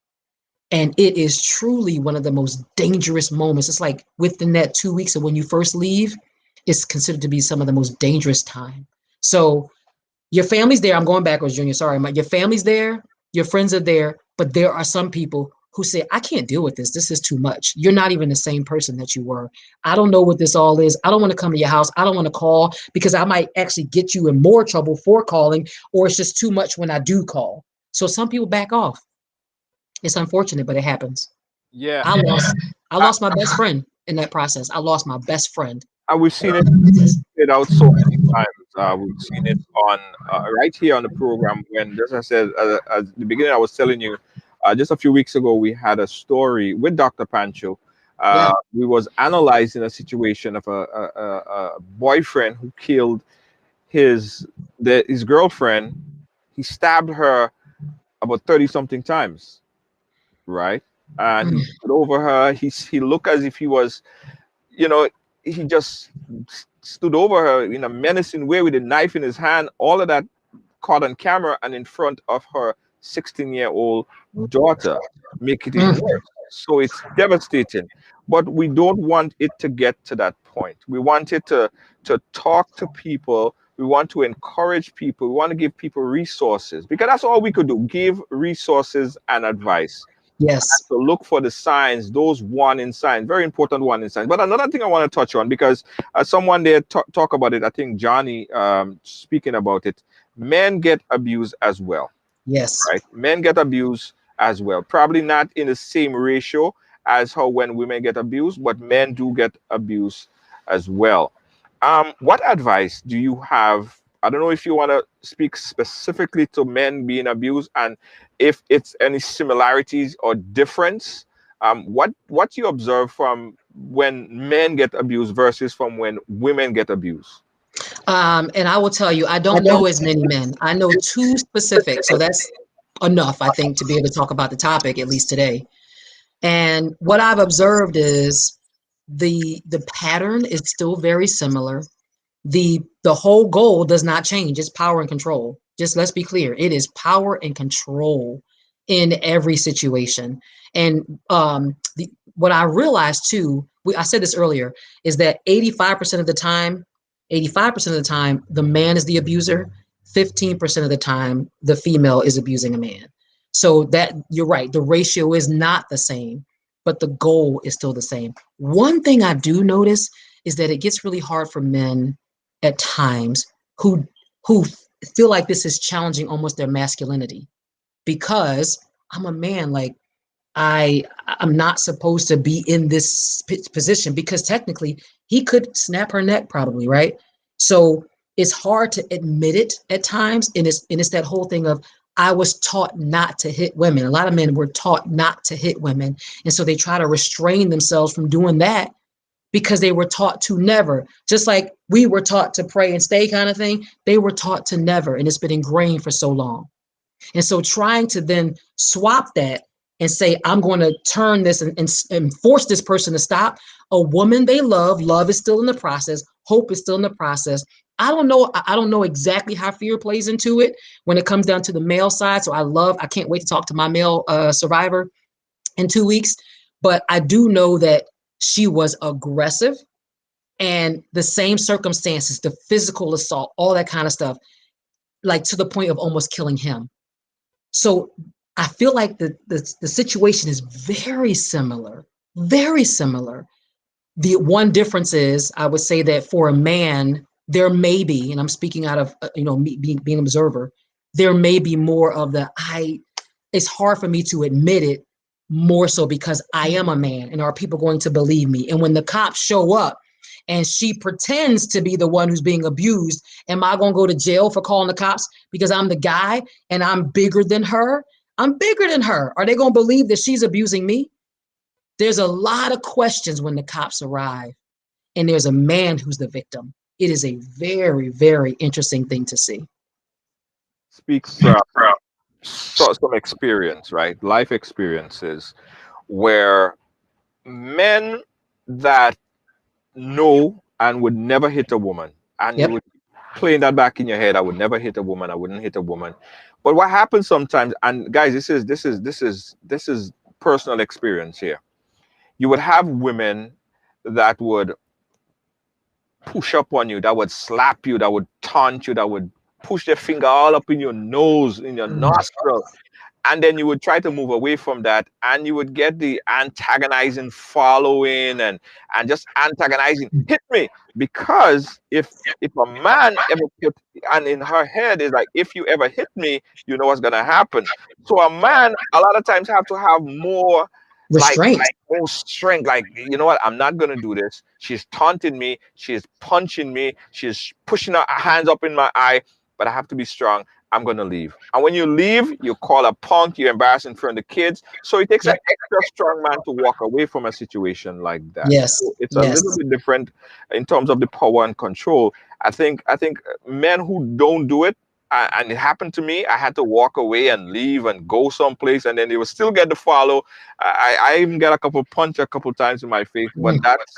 And it is truly one of the most dangerous moments. It's like within that 2 weeks of when you first leave, it's considered to be some of the most dangerous time. So your family's there. I'm going backwards, Junior. Sorry. Your family's there. Your friends are there. But there are some people who say, I can't deal with this. This is too much. You're not even the same person that you were. I don't know what this all is. I don't want to come to your house. I don't want to call because I might actually get you in more trouble for calling, or it's just too much when I do call. So some people back off. It's unfortunate, but it happens. Yeah. I lost my best friend in that process. I lost my best friend. And we've seen it out so many times. We've seen it on right here on the program. When, as I said at the beginning, I was telling you, just a few weeks ago, we had a story with Dr. Pancho. Yeah. We was analyzing a situation of a boyfriend who killed his girlfriend. He stabbed her about 30 something times, right? And he stood over her. He looked as if he was, you know, he just stood over her in a menacing way with a knife in his hand. All of that caught on camera and in front of her 16-year-old daughter, make it even worse. So it's devastating. But we don't want it to get to that point. We want it to talk to people. We want to encourage people. We want to give people resources, because that's all we could do: give resources and advice. Yes. To look for the signs, those warning signs, very important warning signs. But another thing I want to touch on, because someone there talk about it, I think Johnny speaking about it, men get abused as well. Yes. Right? Men get abused as well. Probably not in the same ratio as how when women get abused, but men do get abused as well. What advice do you have? I don't know if you want to speak specifically to men being abused, and if it's any similarities or difference. What you observe from when men get abused versus from when women get abused. And I will tell you, I don't know as many men. I know two specific, so that's enough, I think, to be able to talk about the topic, at least today. And what I've observed is the pattern is still very similar. The whole goal does not change. It's power and control. Just let's be clear. It is power and control in every situation. And what I realized too, I said this earlier, is that 85% of the time, the man is the abuser. 15% of the time, the female is abusing a man. So that you're right. The ratio is not the same, but the goal is still the same. One thing I do notice is that it gets really hard for men at times who feel like this is challenging almost their masculinity, because I'm a man. Like, I'm not supposed to be in this position, because technically he could snap her neck probably, right? So it's hard to admit it at times, and it's that whole thing of, I was taught not to hit women. A lot of men were taught not to hit women, and so they try to restrain themselves from doing that because they were taught to never. Just like we were taught to pray and stay kind of thing, they were taught to never, and it's been ingrained for so long. And so trying to then swap that and say, I'm going to turn this and force this person to stop. A woman they love is still in the process. Hope is still in the process. I don't know exactly how fear plays into it when it comes down to the male side. So I can't wait to talk to my male survivor in 2 weeks. But I do know that she was aggressive, and the same circumstances, the physical assault, all that kind of stuff, like to the point of almost killing him. So I feel like the situation is very similar, very similar. The one difference is, I would say that for a man, there may be, and I'm speaking out of me being an observer, there may be more of it's hard for me to admit it, more so because I am a man, and are people going to believe me? And when the cops show up and she pretends to be the one who's being abused, am I going to go to jail for calling the cops because I'm the guy and I'm bigger than her? I'm bigger than her. Are they going to believe that she's abusing me? There's a lot of questions when the cops arrive and there's a man who's the victim. It is a very, very interesting thing to see. Speaks from some experience, right? Life experiences where men that know and would never hit a woman, and Yep. you would playing that back in your head, I would never hit a woman, I wouldn't hit a woman. But what happens sometimes, and guys, this is personal experience here. You would have women that would push up on you, that would slap you, that would taunt you, that would push their finger all up in your nose, in your nostril. And then you would try to move away from that, and you would get the antagonizing following and just antagonizing. Hit me. Because if a man ever put, and in her head is like, if you ever hit me, you know what's gonna happen. So a man a lot of times have to have more Restraint. like more strength. Like, you know what, I'm not gonna do this. She's taunting me, she's punching me, she's pushing her hands up in my eye, but I have to be strong. I'm going to leave. And when you leave, you call a punk, you're embarrassed in front of the kids. So it takes an extra strong man to walk away from a situation like that. Yes. So it's a little bit different in terms of the power and control. I think men who don't do it, and it happened to me, I had to walk away and leave and go someplace, and then they will still get the follow. I even got a couple times in my face, but that's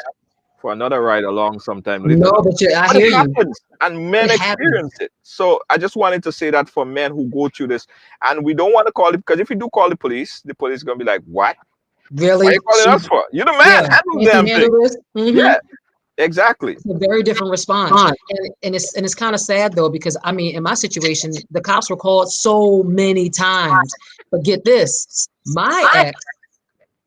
for another ride along sometime later. No, but I hear you. And men experience it. So I just wanted to say that for men who go through this, and we don't want to call it, because if you do call the police is going to be like, what? Really? What are you calling us for? You're the man. Handle damn thing. Mm-hmm. Yeah, exactly. It's a very different response. And it's kind of sad though, because I mean, in my situation, the cops were called so many times. But get this, my ex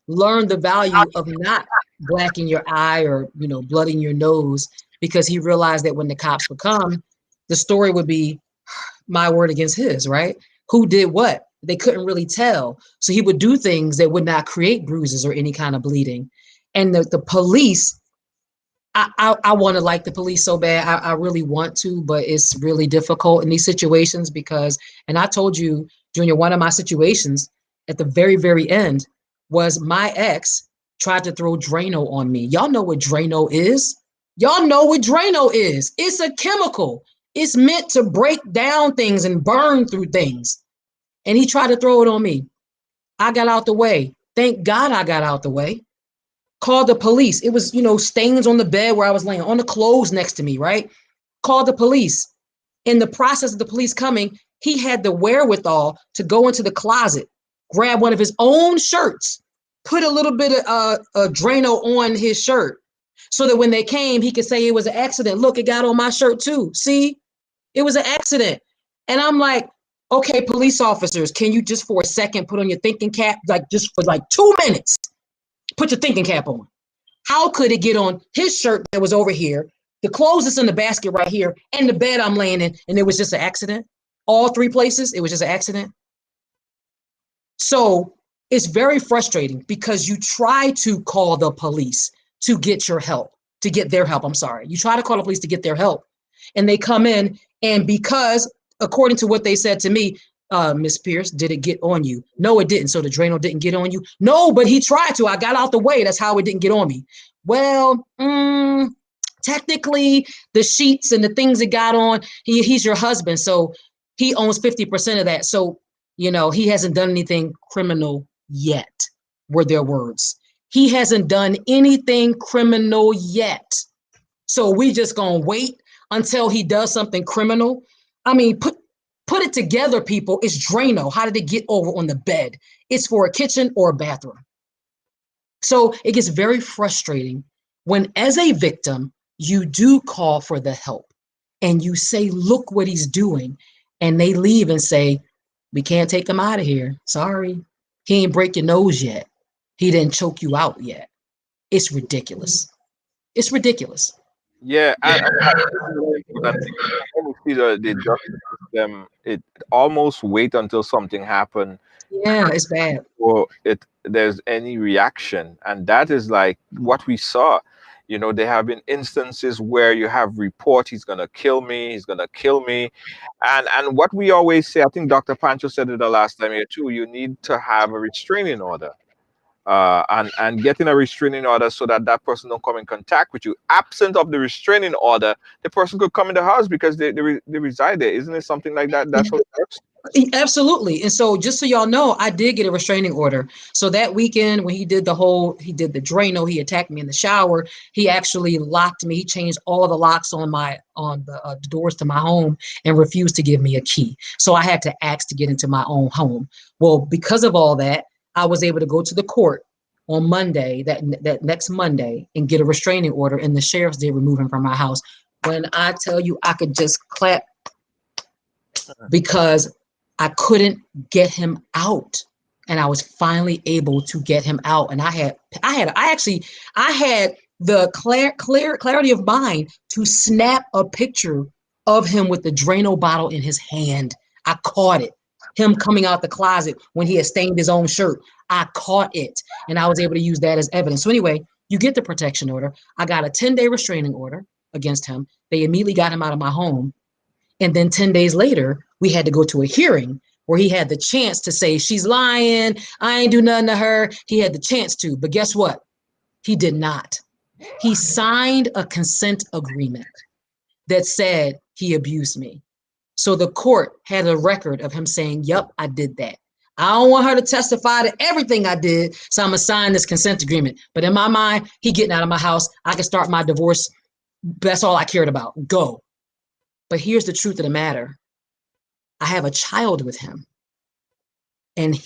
learned the value of not blacking your eye or, blooding your nose, because he realized that when the cops would come, the story would be my word against his, right? Who did what? They couldn't really tell. So he would do things that would not create bruises or any kind of bleeding. And the police, I want to like the police so bad. I really want to, but it's really difficult in these situations because, and I told you, Junior, one of my situations at the very, very end was my ex tried to throw Drano on me. Y'all know what Drano is? Y'all know what Drano is. It's a chemical. It's meant to break down things and burn through things. And he tried to throw it on me. I got out the way. Thank God I got out the way. Called the police. It was, stains on the bed where I was laying, on the clothes next to me, right? Called the police. In the process of the police coming, he had the wherewithal to go into the closet, grab one of his own shirts, put a little bit of Drano on his shirt so that when they came, he could say it was an accident. Look, it got on my shirt too. See, it was an accident. And I'm like, okay, police officers, can you just for a second put on your thinking cap, just for 2 minutes, put your thinking cap on. How could it get on his shirt that was over here, The clothes is in the basket right here, and the bed I'm laying in, and it was just an accident. All three places, it was just an accident. So it's very frustrating because you try to call the police to get your help, to get their help. I'm sorry. You try to call the police to get their help, and they come in, and because according to what they said to me, Miss Pierce, did it get on you? No, it didn't. So the Drano didn't get on you? No, but he tried to. I got out the way. That's how it didn't get on me. Well, technically, the sheets and the things it got on, he's your husband, so he owns 50% of that. So, you know, he hasn't done anything criminal yet, were their words. He hasn't done anything criminal yet. So we just gonna wait until he does something criminal? I mean, put it together, people. It's Drano. How did it get over on the bed? It's for a kitchen or a bathroom. So it gets very frustrating when, as a victim, you do call for the help and you say, look what he's doing. And they leave and say, we can't take him out of here. Sorry. He ain't break your nose yet. He didn't choke you out yet. It's ridiculous. It's ridiculous. Yeah, and I see the justice system. It almost wait until something happens Yeah, it's bad. or there's any reaction, and that is like what we saw. You know, there have been instances where you have report, he's gonna kill me, and what we always say, I think Dr. Pancho said it the last time here too, you need to have a restraining order, and getting a restraining order so that that person don't come in contact with you. Absent of the restraining order, the person could come in the house because they reside there. Isn't it something like that? That's how it works. Absolutely. And so just so y'all know, I did get a restraining order. So that weekend when he did the Drano, he attacked me in the shower. He actually locked me. He changed all the locks on the doors to my home and refused to give me a key. So I had to ask to get into my own home. Well, because of all that, I was able to go to the court on Monday, that next Monday, and get a restraining order, and the sheriffs did remove him from my house. When I tell you, I could just clap because I couldn't get him out, and I was finally able to get him out. And I had the clarity of mind to snap a picture of him with the Drano bottle in his hand. I caught it. Him coming out the closet when he had stained his own shirt. I caught it, and I was able to use that as evidence. So anyway, you get the protection order. I got a 10-day restraining order against him. They immediately got him out of my home. And then 10 days later, we had to go to a hearing where he had the chance to say, she's lying, I ain't do nothing to her. He had the chance to, but guess what? He did not. He signed a consent agreement that said he abused me. So the court had a record of him saying, yep, I did that. I don't want her to testify to everything I did, so I'm gonna sign this consent agreement. But in my mind, he getting out of my house. I can start my divorce. That's all I cared about. Go. But here's the truth of the matter. I have a child with him. And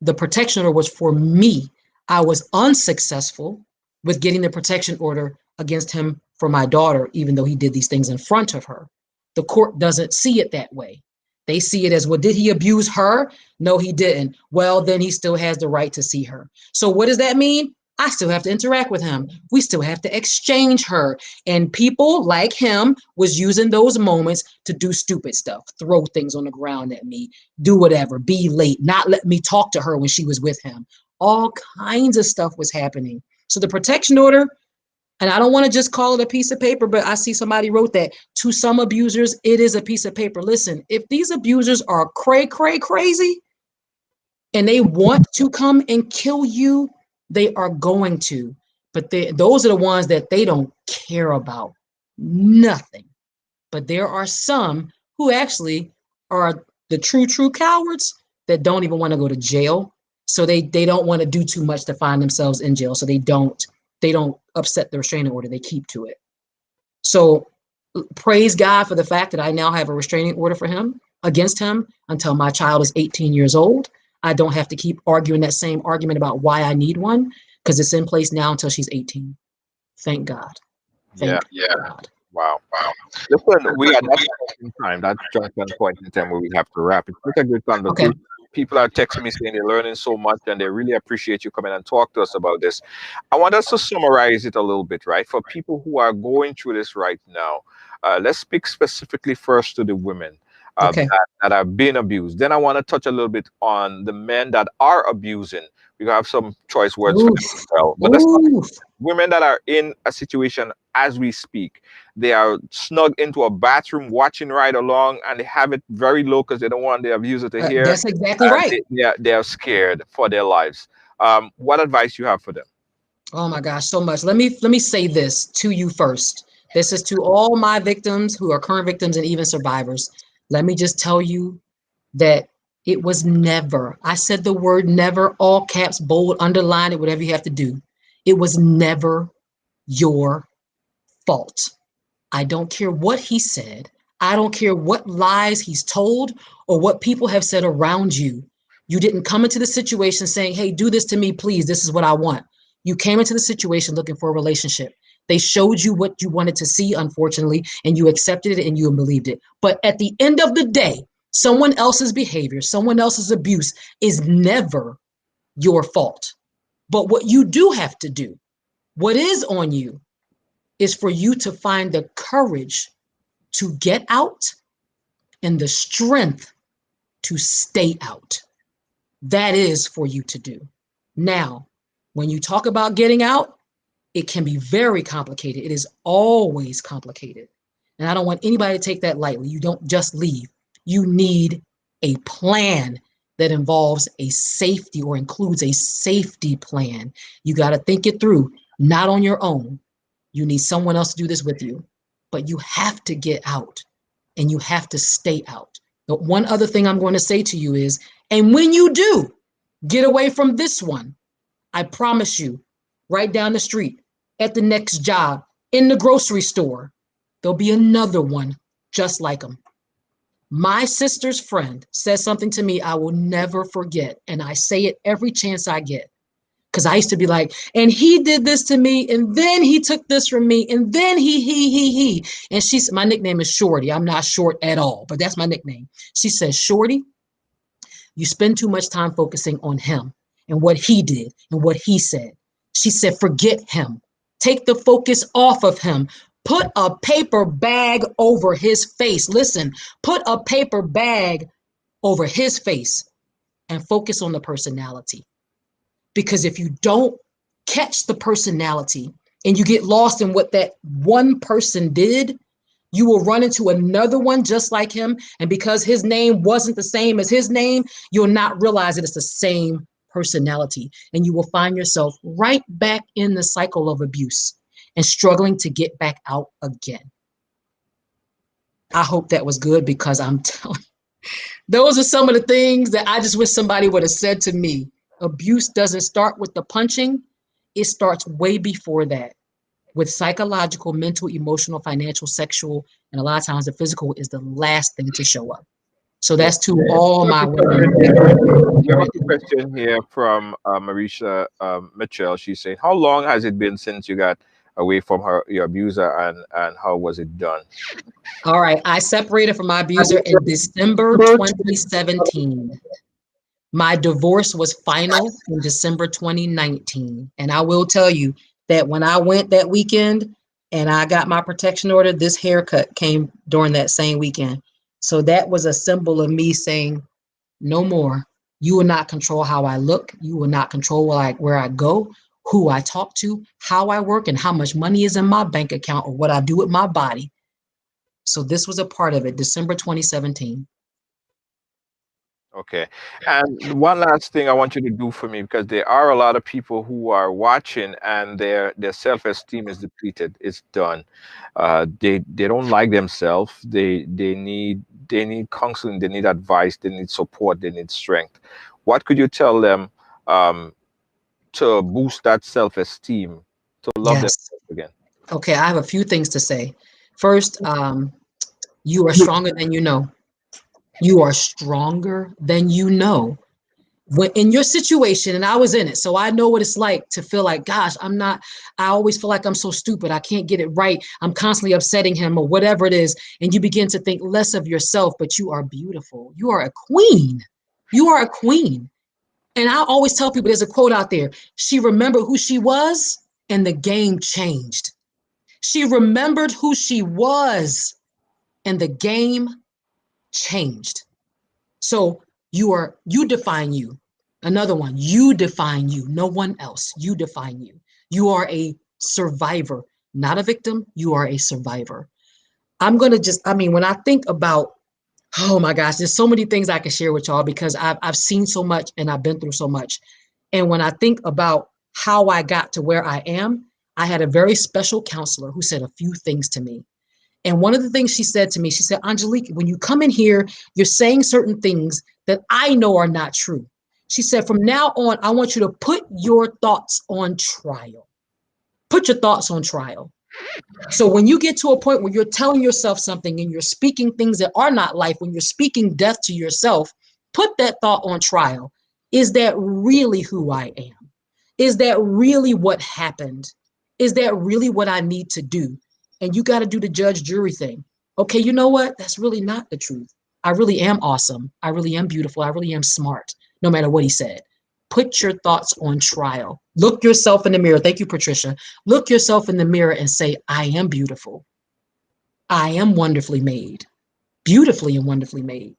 the protection order was for me. I was unsuccessful with getting the protection order against him for my daughter, even though he did these things in front of her. The court doesn't see it that way. They see it as, well, did he abuse her? No, he didn't. Well, then he still has the right to see her. So what does that mean? I still have to interact with him. We still have to exchange her. And people like him was using those moments to do stupid stuff, throw things on the ground at me, do whatever, be late, not let me talk to her when she was with him. All kinds of stuff was happening. So the protection order, and I don't want to just call it a piece of paper, but I see somebody wrote that. To some abusers, it is a piece of paper. Listen, if these abusers are crazy and they want to come and kill you, they are going to. But those are the ones that they don't care about. Nothing. But there are some who actually are the true cowards that don't even want to go to jail. So they don't want to do too much to find themselves in jail. So they don't upset the restraining order. They keep to it. So praise God for the fact that I now have a restraining order for him, against him, until my child is 18 years old. I don't have to keep arguing that same argument about why I need one, because it's in place now until she's 18. Thank God. Thank God. Wow. Listen, we are not in time. That's just one point in time where we have to wrap. It's such a good conversation. Okay. people are texting me saying they're learning so much and they really appreciate you coming and talk to us about this. I want us to summarize it a little bit, right? For people who are going through this right now, let's speak specifically first to the women Okay. that are being abused. Then I want to touch a little bit on the men that are abusing. We have some choice words for them as well. But let's talk Oof. women that are in a situation as we speak. They are snug into a bathroom watching right along, and they have it very low because they don't want the abuser to hear. That's exactly And right. they are scared for their lives. What advice you have for them? Oh my gosh, so much. Let me say this to you first. This is to all my victims who are current victims and even survivors. Let me just tell you that it was never, I said the word never, all caps, bold, underline it, whatever you have to do. It was never your fault. I don't care what he said. I don't care what lies he's told or what people have said around you. You didn't come into the situation saying, hey, do this to me, please. This is what I want. You came into the situation looking for a relationship. They showed you what you wanted to see, unfortunately, and you accepted it and you believed it. But at the end of the day, someone else's behavior, someone else's abuse is never your fault. But what you do have to do, what is on you, is for you to find the courage to get out and the strength to stay out. That is for you to do. Now, when you talk about getting out, it can be very complicated. It is always complicated. And I don't want anybody to take that lightly. You don't just leave. You need a plan that involves a safety or includes a safety plan. You got to think it through, not on your own. You need someone else to do this with you, but you have to get out and you have to stay out. But one other thing I'm going to say to you is, and when you do get away from this one, I promise you, right down the street, at the next job, in the grocery store, there'll be another one just like him. My sister's friend says something to me I will never forget, and I say it every chance I get. Because I used to be like, and he did this to me, and then he took this from me, and then he. And my nickname is Shorty. I'm not short at all, but that's my nickname. She says, Shorty, you spend too much time focusing on him and what he did and what he said. She said, forget him. Take the focus off of him. Put a paper bag over his face. Listen, put a paper bag over his face and focus on the personality. Because if you don't catch the personality and you get lost in what that one person did, you will run into another one just like him. And because his name wasn't the same as his name, you'll not realize that it's the same personality. And you will find yourself right back in the cycle of abuse and struggling to get back out again. I hope that was good, because I'm telling you, those are some of the things that I just wish somebody would have said to me. Abuse doesn't start with the punching. It starts way before that, with psychological, mental, emotional, financial, sexual, and a lot of times the physical is the last thing to show up. So that's to all my women. We have a question here from Marisha Mitchell. She's saying, how long has it been since you got away from your abuser, and how was it done? All right. I separated from my abuser in December 2017. My divorce was final in December 2019. And I will tell you that when I went that weekend and I got my protection order, this haircut came during that same weekend. So that was a symbol of me saying, no more. You will not control how I look. You will not control where I go, who I talk to, how I work, and how much money is in my bank account or what I do with my body. So this was a part of it, December 2017. Okay. And one last thing I want you to do for me, because there are a lot of people who are watching and their self-esteem is depleted. It's done. They don't like themselves. They need counseling. They need advice. They need support. They need strength. What could you tell them to boost that self-esteem, to love themselves again? Okay, I have a few things to say. First, you are stronger than you know. You are stronger than you know. When in your situation, and I was in it, so I know what it's like to feel like, gosh, I always feel like I'm so stupid. I can't get it right. I'm constantly upsetting him or whatever it is. And you begin to think less of yourself, but you are beautiful. You are a queen. You are a queen. And I always tell people there's a quote out there. She remembered who she was and the game changed. She remembered who she was and the game changed. So you define you. Another one, you define you, no one else. You define you. You are a survivor, not a victim. You are a survivor. When I think about, oh my gosh, there's so many things I can share with y'all because I've seen so much and I've been through so much. And when I think about how I got to where I am, I had a very special counselor who said a few things to me. And one of the things she said to me, she said, Angelique, when you come in here, you're saying certain things that I know are not true. She said, from now on, I want you to put your thoughts on trial. Put your thoughts on trial. So when you get to a point where you're telling yourself something and you're speaking things that are not life, when you're speaking death to yourself, put that thought on trial. Is that really who I am? Is that really what happened? Is that really what I need to do? And you got to do the judge jury thing. Okay, you know what? That's really not the truth. I really am awesome. I really am beautiful. I really am smart, no matter what he said. Put your thoughts on trial. Look yourself in the mirror. Thank you, Patricia. Look yourself in the mirror and say, I am beautiful. I am wonderfully made. Beautifully and wonderfully made.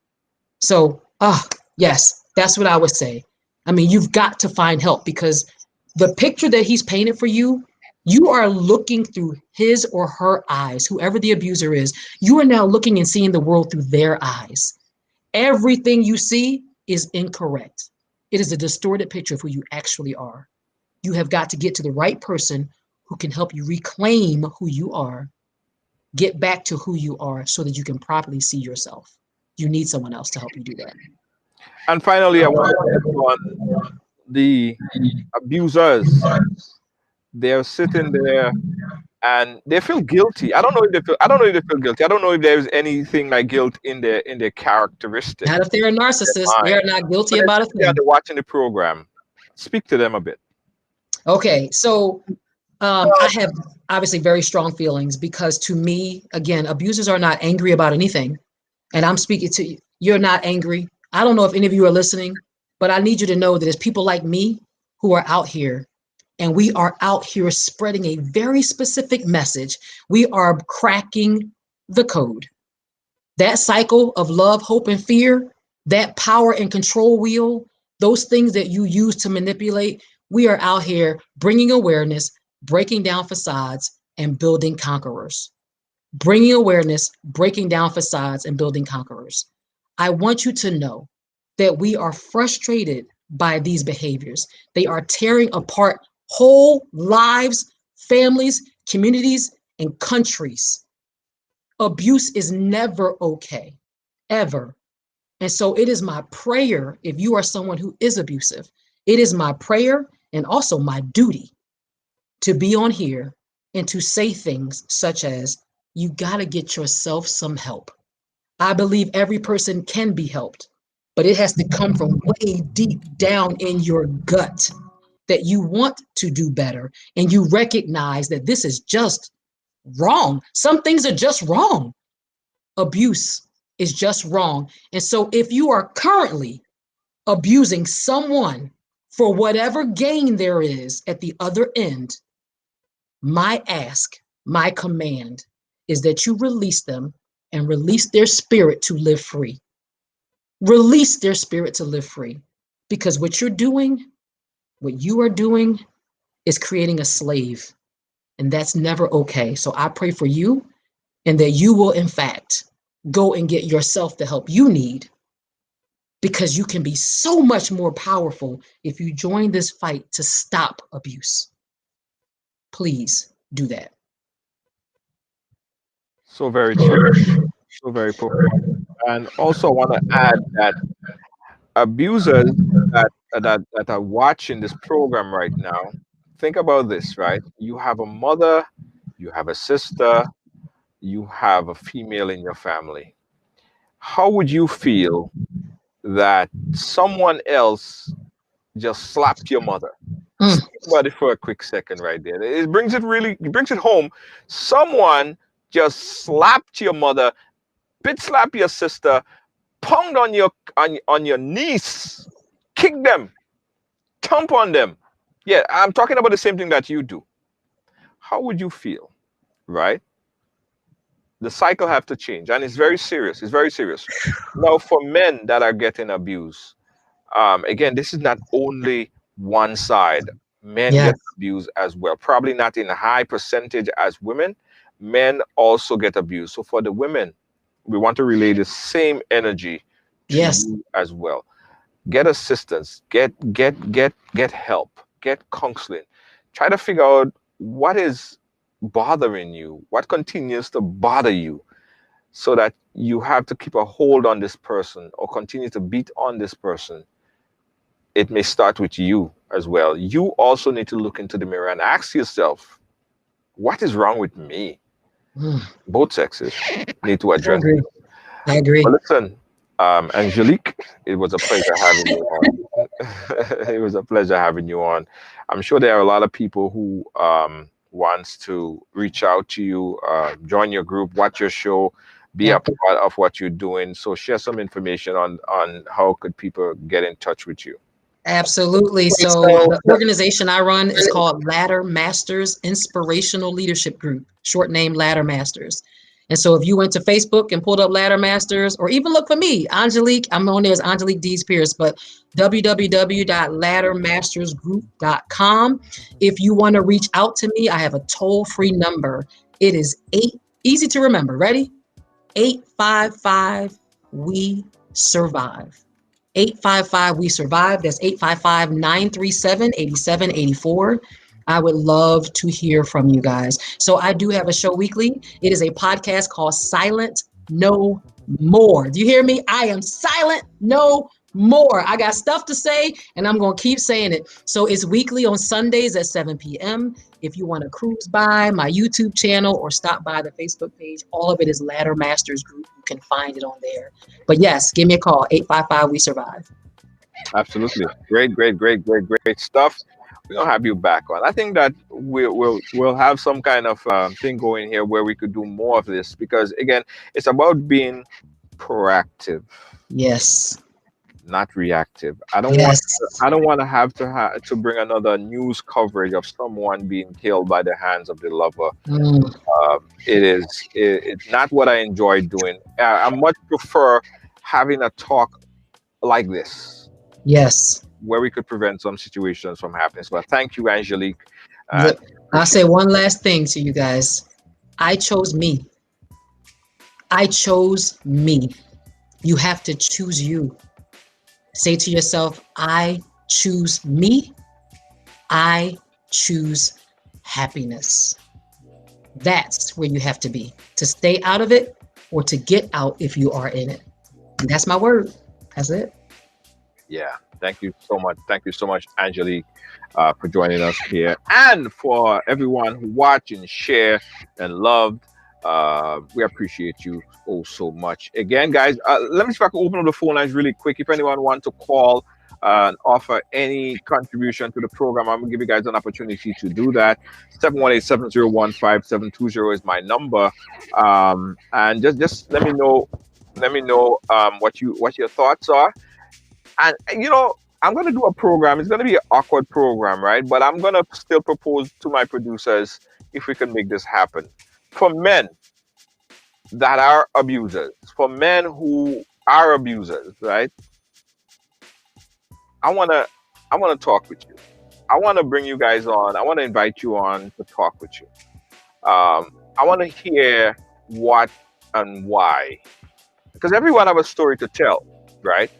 So, yes, that's what I would say. I mean, you've got to find help because the picture that he's painted for you, you are looking through his or her eyes, whoever the abuser is. You are now looking and seeing the world through their eyes. Everything you see is incorrect. It is a distorted picture of who you actually are. You have got to get to the right person who can help you reclaim who you are, get back to who you are so that you can properly see yourself. You need someone else to help you do that. And finally, I want to touch on the abusers. They're sitting there and they feel guilty. I don't know if they feel guilty. I don't know if there's anything like guilt in their characteristic. Not if they're a narcissist. They are not guilty about a thing. They're watching the program. Speak to them a bit. Okay, so I have obviously very strong feelings because to me, again, abusers are not angry about anything. And I'm speaking to you. You're not angry. I don't know if any of you are listening, but I need you to know that there's people like me who are out here. And we are out here spreading a very specific message. We are cracking the code. That cycle of love, hope, and fear, that power and control wheel, those things that you use to manipulate, we are out here bringing awareness, breaking down facades, and building conquerors. Bringing awareness, breaking down facades, and building conquerors. I want you to know that we are frustrated by these behaviors. They are tearing apart whole lives, families, communities, and countries. Abuse is never okay, ever. And so it is my prayer, if you are someone who is abusive, it is my prayer and also my duty to be on here and to say things such as, you got to get yourself some help. I believe every person can be helped, but it has to come from way deep down in your gut that you want to do better and you recognize that this is just wrong. Some things are just wrong. Abuse is just wrong. And so if you are currently abusing someone for whatever gain there is at the other end, my ask, my command is that you release them and release their spirit to live free. Release their spirit to live free. Because what you are doing is creating a slave, and that's never okay. So I pray for you and that you will, in fact, go and get yourself the help you need, because you can be so much more powerful if you join this fight to stop abuse. Please do that. So very true. So very profound. And also want to add that abusers that are watching this program right now, think about this, right? You have a mother, you have a sister, you have a female in your family. How would you feel that someone else just slapped your mother? Think about it for a quick second right there. It brings it home. Someone just slapped your mother, bit slap your sister, pound on your knees, kick them, thump on them. Yeah, I'm talking about the same thing that you do. How would you feel, right? The cycle have to change, and it's very serious. It's very serious. Now, for men that are getting abused, again, this is not only one side. Men Yes. get abused as well. Probably not in a high percentage as women. Men also get abused. So for the women, we want to relay the same energy to Yes. you as well. Get assistance. Get help. Get counseling. Try to figure out what is bothering you, what continues to bother you, so that you have to keep a hold on this person or continue to beat on this person. It may start with you as well. You also need to look into the mirror and ask yourself, what is wrong with me? Mm, Both sexes need to I address agree. it. I agree. But listen, Angelique, it was a pleasure having you on. It was a pleasure having you on. I'm sure there are a lot of people who wants to reach out to you, join your group, watch your show, be a Yeah. part of what you're doing. So share some information on how could people get in touch with you. Absolutely. So the organization I run is called Ladder Masters Inspirational Leadership Group, short name Ladder Masters. And so if you went to Facebook and pulled up Ladder Masters, or even look for me, Angelique, I'm on there as Angelique Dees Pierce, but www.laddermastersgroup.com. If you want to reach out to me, I have a toll-free number. It is easy to remember. Ready? 855 We Survive. 855 We Survive. That's 855-937-8784. I would love to hear from you guys. So I do have a show weekly. It is a podcast called Silent No More. Do you hear me? I am silent no more. I got stuff to say and I'm going to keep saying it. So it's weekly on Sundays at 7 p.m. If you want to cruise by my YouTube channel or stop by the Facebook page, all of it is Ladder Masters Group. You can find it on there. But yes, give me a call, 855 We Survive. Absolutely. Great stuff. We're gonna have you back on. I think that we'll have some kind of thing going here where we could do more of this, because again, it's about being proactive, Yes. not reactive. Yes. I don't want to have to bring another news coverage of someone being killed by the hands of the lover. Mm, It's not what I enjoy doing. I much prefer having a talk like this, yes. where we could prevent some situations from happening. So thank you, Angelique. Look, I'll say one last thing to you guys. I chose me. I chose me. You have to choose you. Say to yourself, I choose me. I choose happiness. That's where you have to be, to stay out of it or to get out if you are in it. And that's my word. That's it. Yeah, thank you so much. Thank you so much, Angelique, for joining us here, and for everyone who watched and shared and loved. We appreciate you oh so much. Again, guys, let me see if I can open up the phone lines really quick. If anyone wants to call and offer any contribution to the program, I'm gonna give you guys an opportunity to do that. 718-701-5720 is my number. And just let me know what your thoughts are. And I'm gonna do a program. It's gonna be an awkward program, right? But I'm gonna still propose to my producers if we can make this happen. For men that are abusers, for men who are abusers, right? I wanna talk with you. I wanna bring you guys on. I wanna invite you on to talk with you. I wanna hear what and why, because everyone have a story to tell, right?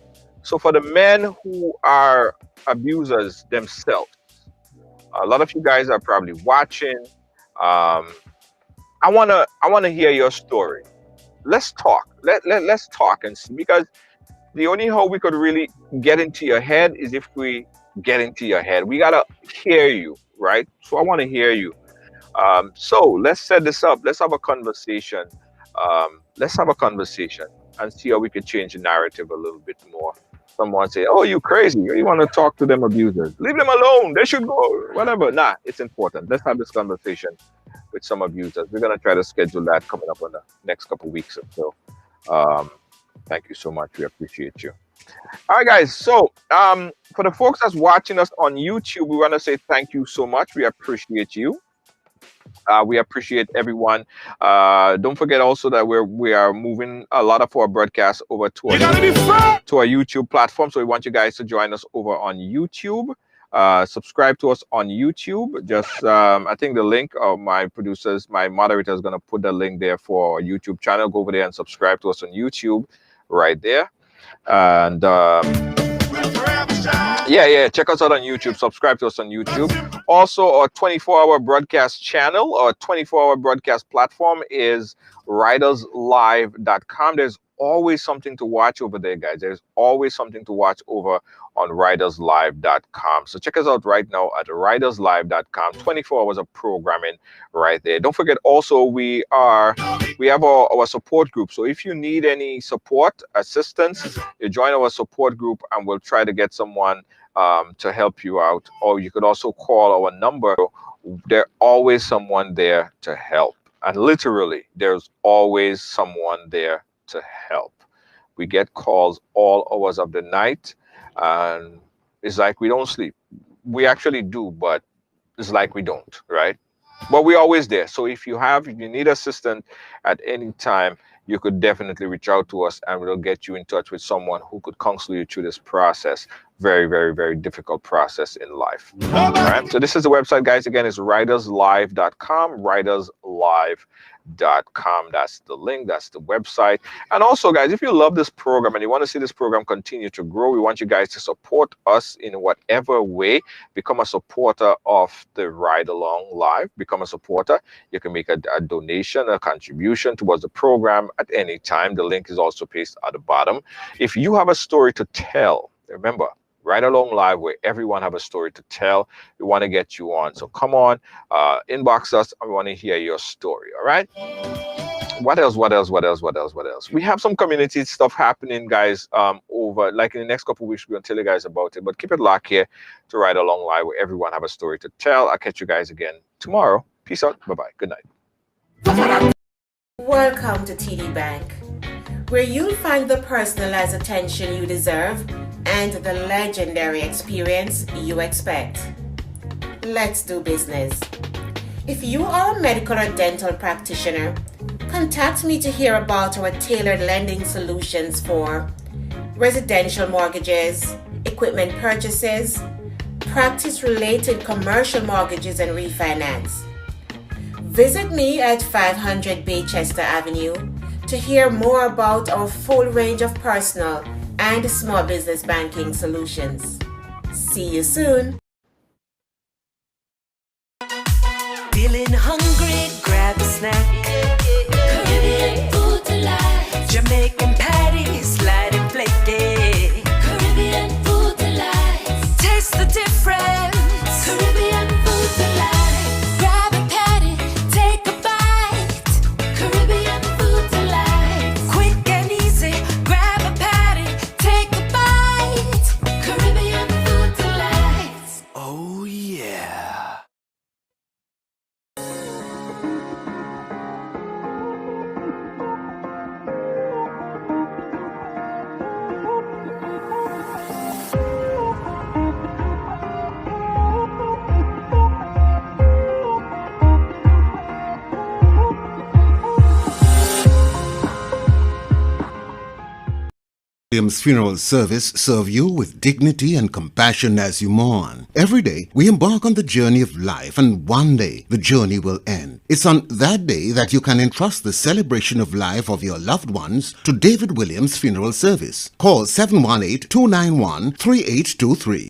So for the men who are abusers themselves, a lot of you guys are probably watching. I wanna hear your story. Let's talk. Let's talk and see, because the only how we could really get into your head is if we get into your head. We gotta hear you, right? So I want to hear you. So let's set this up. Let's have a conversation. Let's have a conversation and see how we could change the narrative a little bit more. Someone say, "Oh, you crazy? You want to talk to them abusers? Leave them alone. They should go." Whatever. Nah, it's important. Let's have this conversation with some abusers. We're gonna try to schedule that coming up on the next couple of weeks or so. Thank you so much. We appreciate you. All right, guys. So, for the folks that's watching us on YouTube, we want to say thank you so much. We appreciate you. We appreciate everyone. Don't forget also that we are moving a lot of our broadcasts over to our YouTube platform. So we want you guys to join us over on YouTube. Subscribe to us on YouTube. Just I think the link of my producers, my moderator is going to put the link there for our YouTube channel. Go over there and subscribe to us on YouTube right there. And yeah, check us out on YouTube. Subscribe to us on YouTube. Also, our 24-hour broadcast channel, our 24-hour broadcast platform is riderslive.com. There's always something to watch over there, guys. There's always something to watch over on riderslive.com. So check us out right now at riderslive.com. 24 hours of programming right there. Don't forget also we have our support group. So if you need any support, assistance, you join our support group and we'll try to get someone to help you out. Or you could also call our number. There's always someone there to help. And literally, there's always someone there to help. We get calls all hours of the night, and it's like we don't sleep. We actually do, but it's like we don't, right? But we're always there. So if you need assistance at any time, you could definitely reach out to us and we'll get you in touch with someone who could counsel you through this process. Very, very, very difficult process in life. All right. So this is the website, guys. Again, it's riderslive.com, riderslive.com. That's the link. That's the website. And also, guys, if you love this program and you want to see this program continue to grow, we want you guys to support us in whatever way. Become a supporter of the Ride Along Live. Become a supporter. You can make a donation, a contribution towards the program at any time. The link is also pasted at the bottom. If you have a story to tell, remember, Ride Along Live, where everyone have a story to tell. We want to get you on. So come on, inbox us. I want to hear your story. All right. What else? We have some community stuff happening, guys, over like in the next couple of weeks. We're going to tell you guys about it. But keep it locked here to Ride Along Live, where everyone have a story to tell. I'll catch you guys again tomorrow. Peace out. Bye-bye. Good night. Welcome to TD Bank, where you'll find the personalized attention you deserve and the legendary experience you expect. Let's do business. If you are a medical or dental practitioner, contact me to hear about our tailored lending solutions for residential mortgages, equipment purchases, practice-related commercial mortgages and refinance. Visit me at 500 Baychester Avenue to hear more about our full range of personal and small business banking solutions. See you soon. Feeling hungry, grab a snack. Caribbean food delight. Jamaican patties, light and flaky. Caribbean food delight. Taste the difference. Caribbean food delight. Grab a patty, take a bite. Caribbean food delight. Quick and easy, grab a patty, take a bite. Caribbean food delight. Oh yeah. Williams Funeral Service serve you with dignity and compassion as you mourn. Every day, we embark on the journey of life, and one day, the journey will end. It's on that day that you can entrust the celebration of life of your loved ones to David Williams Funeral Service. Call 718-291-3823.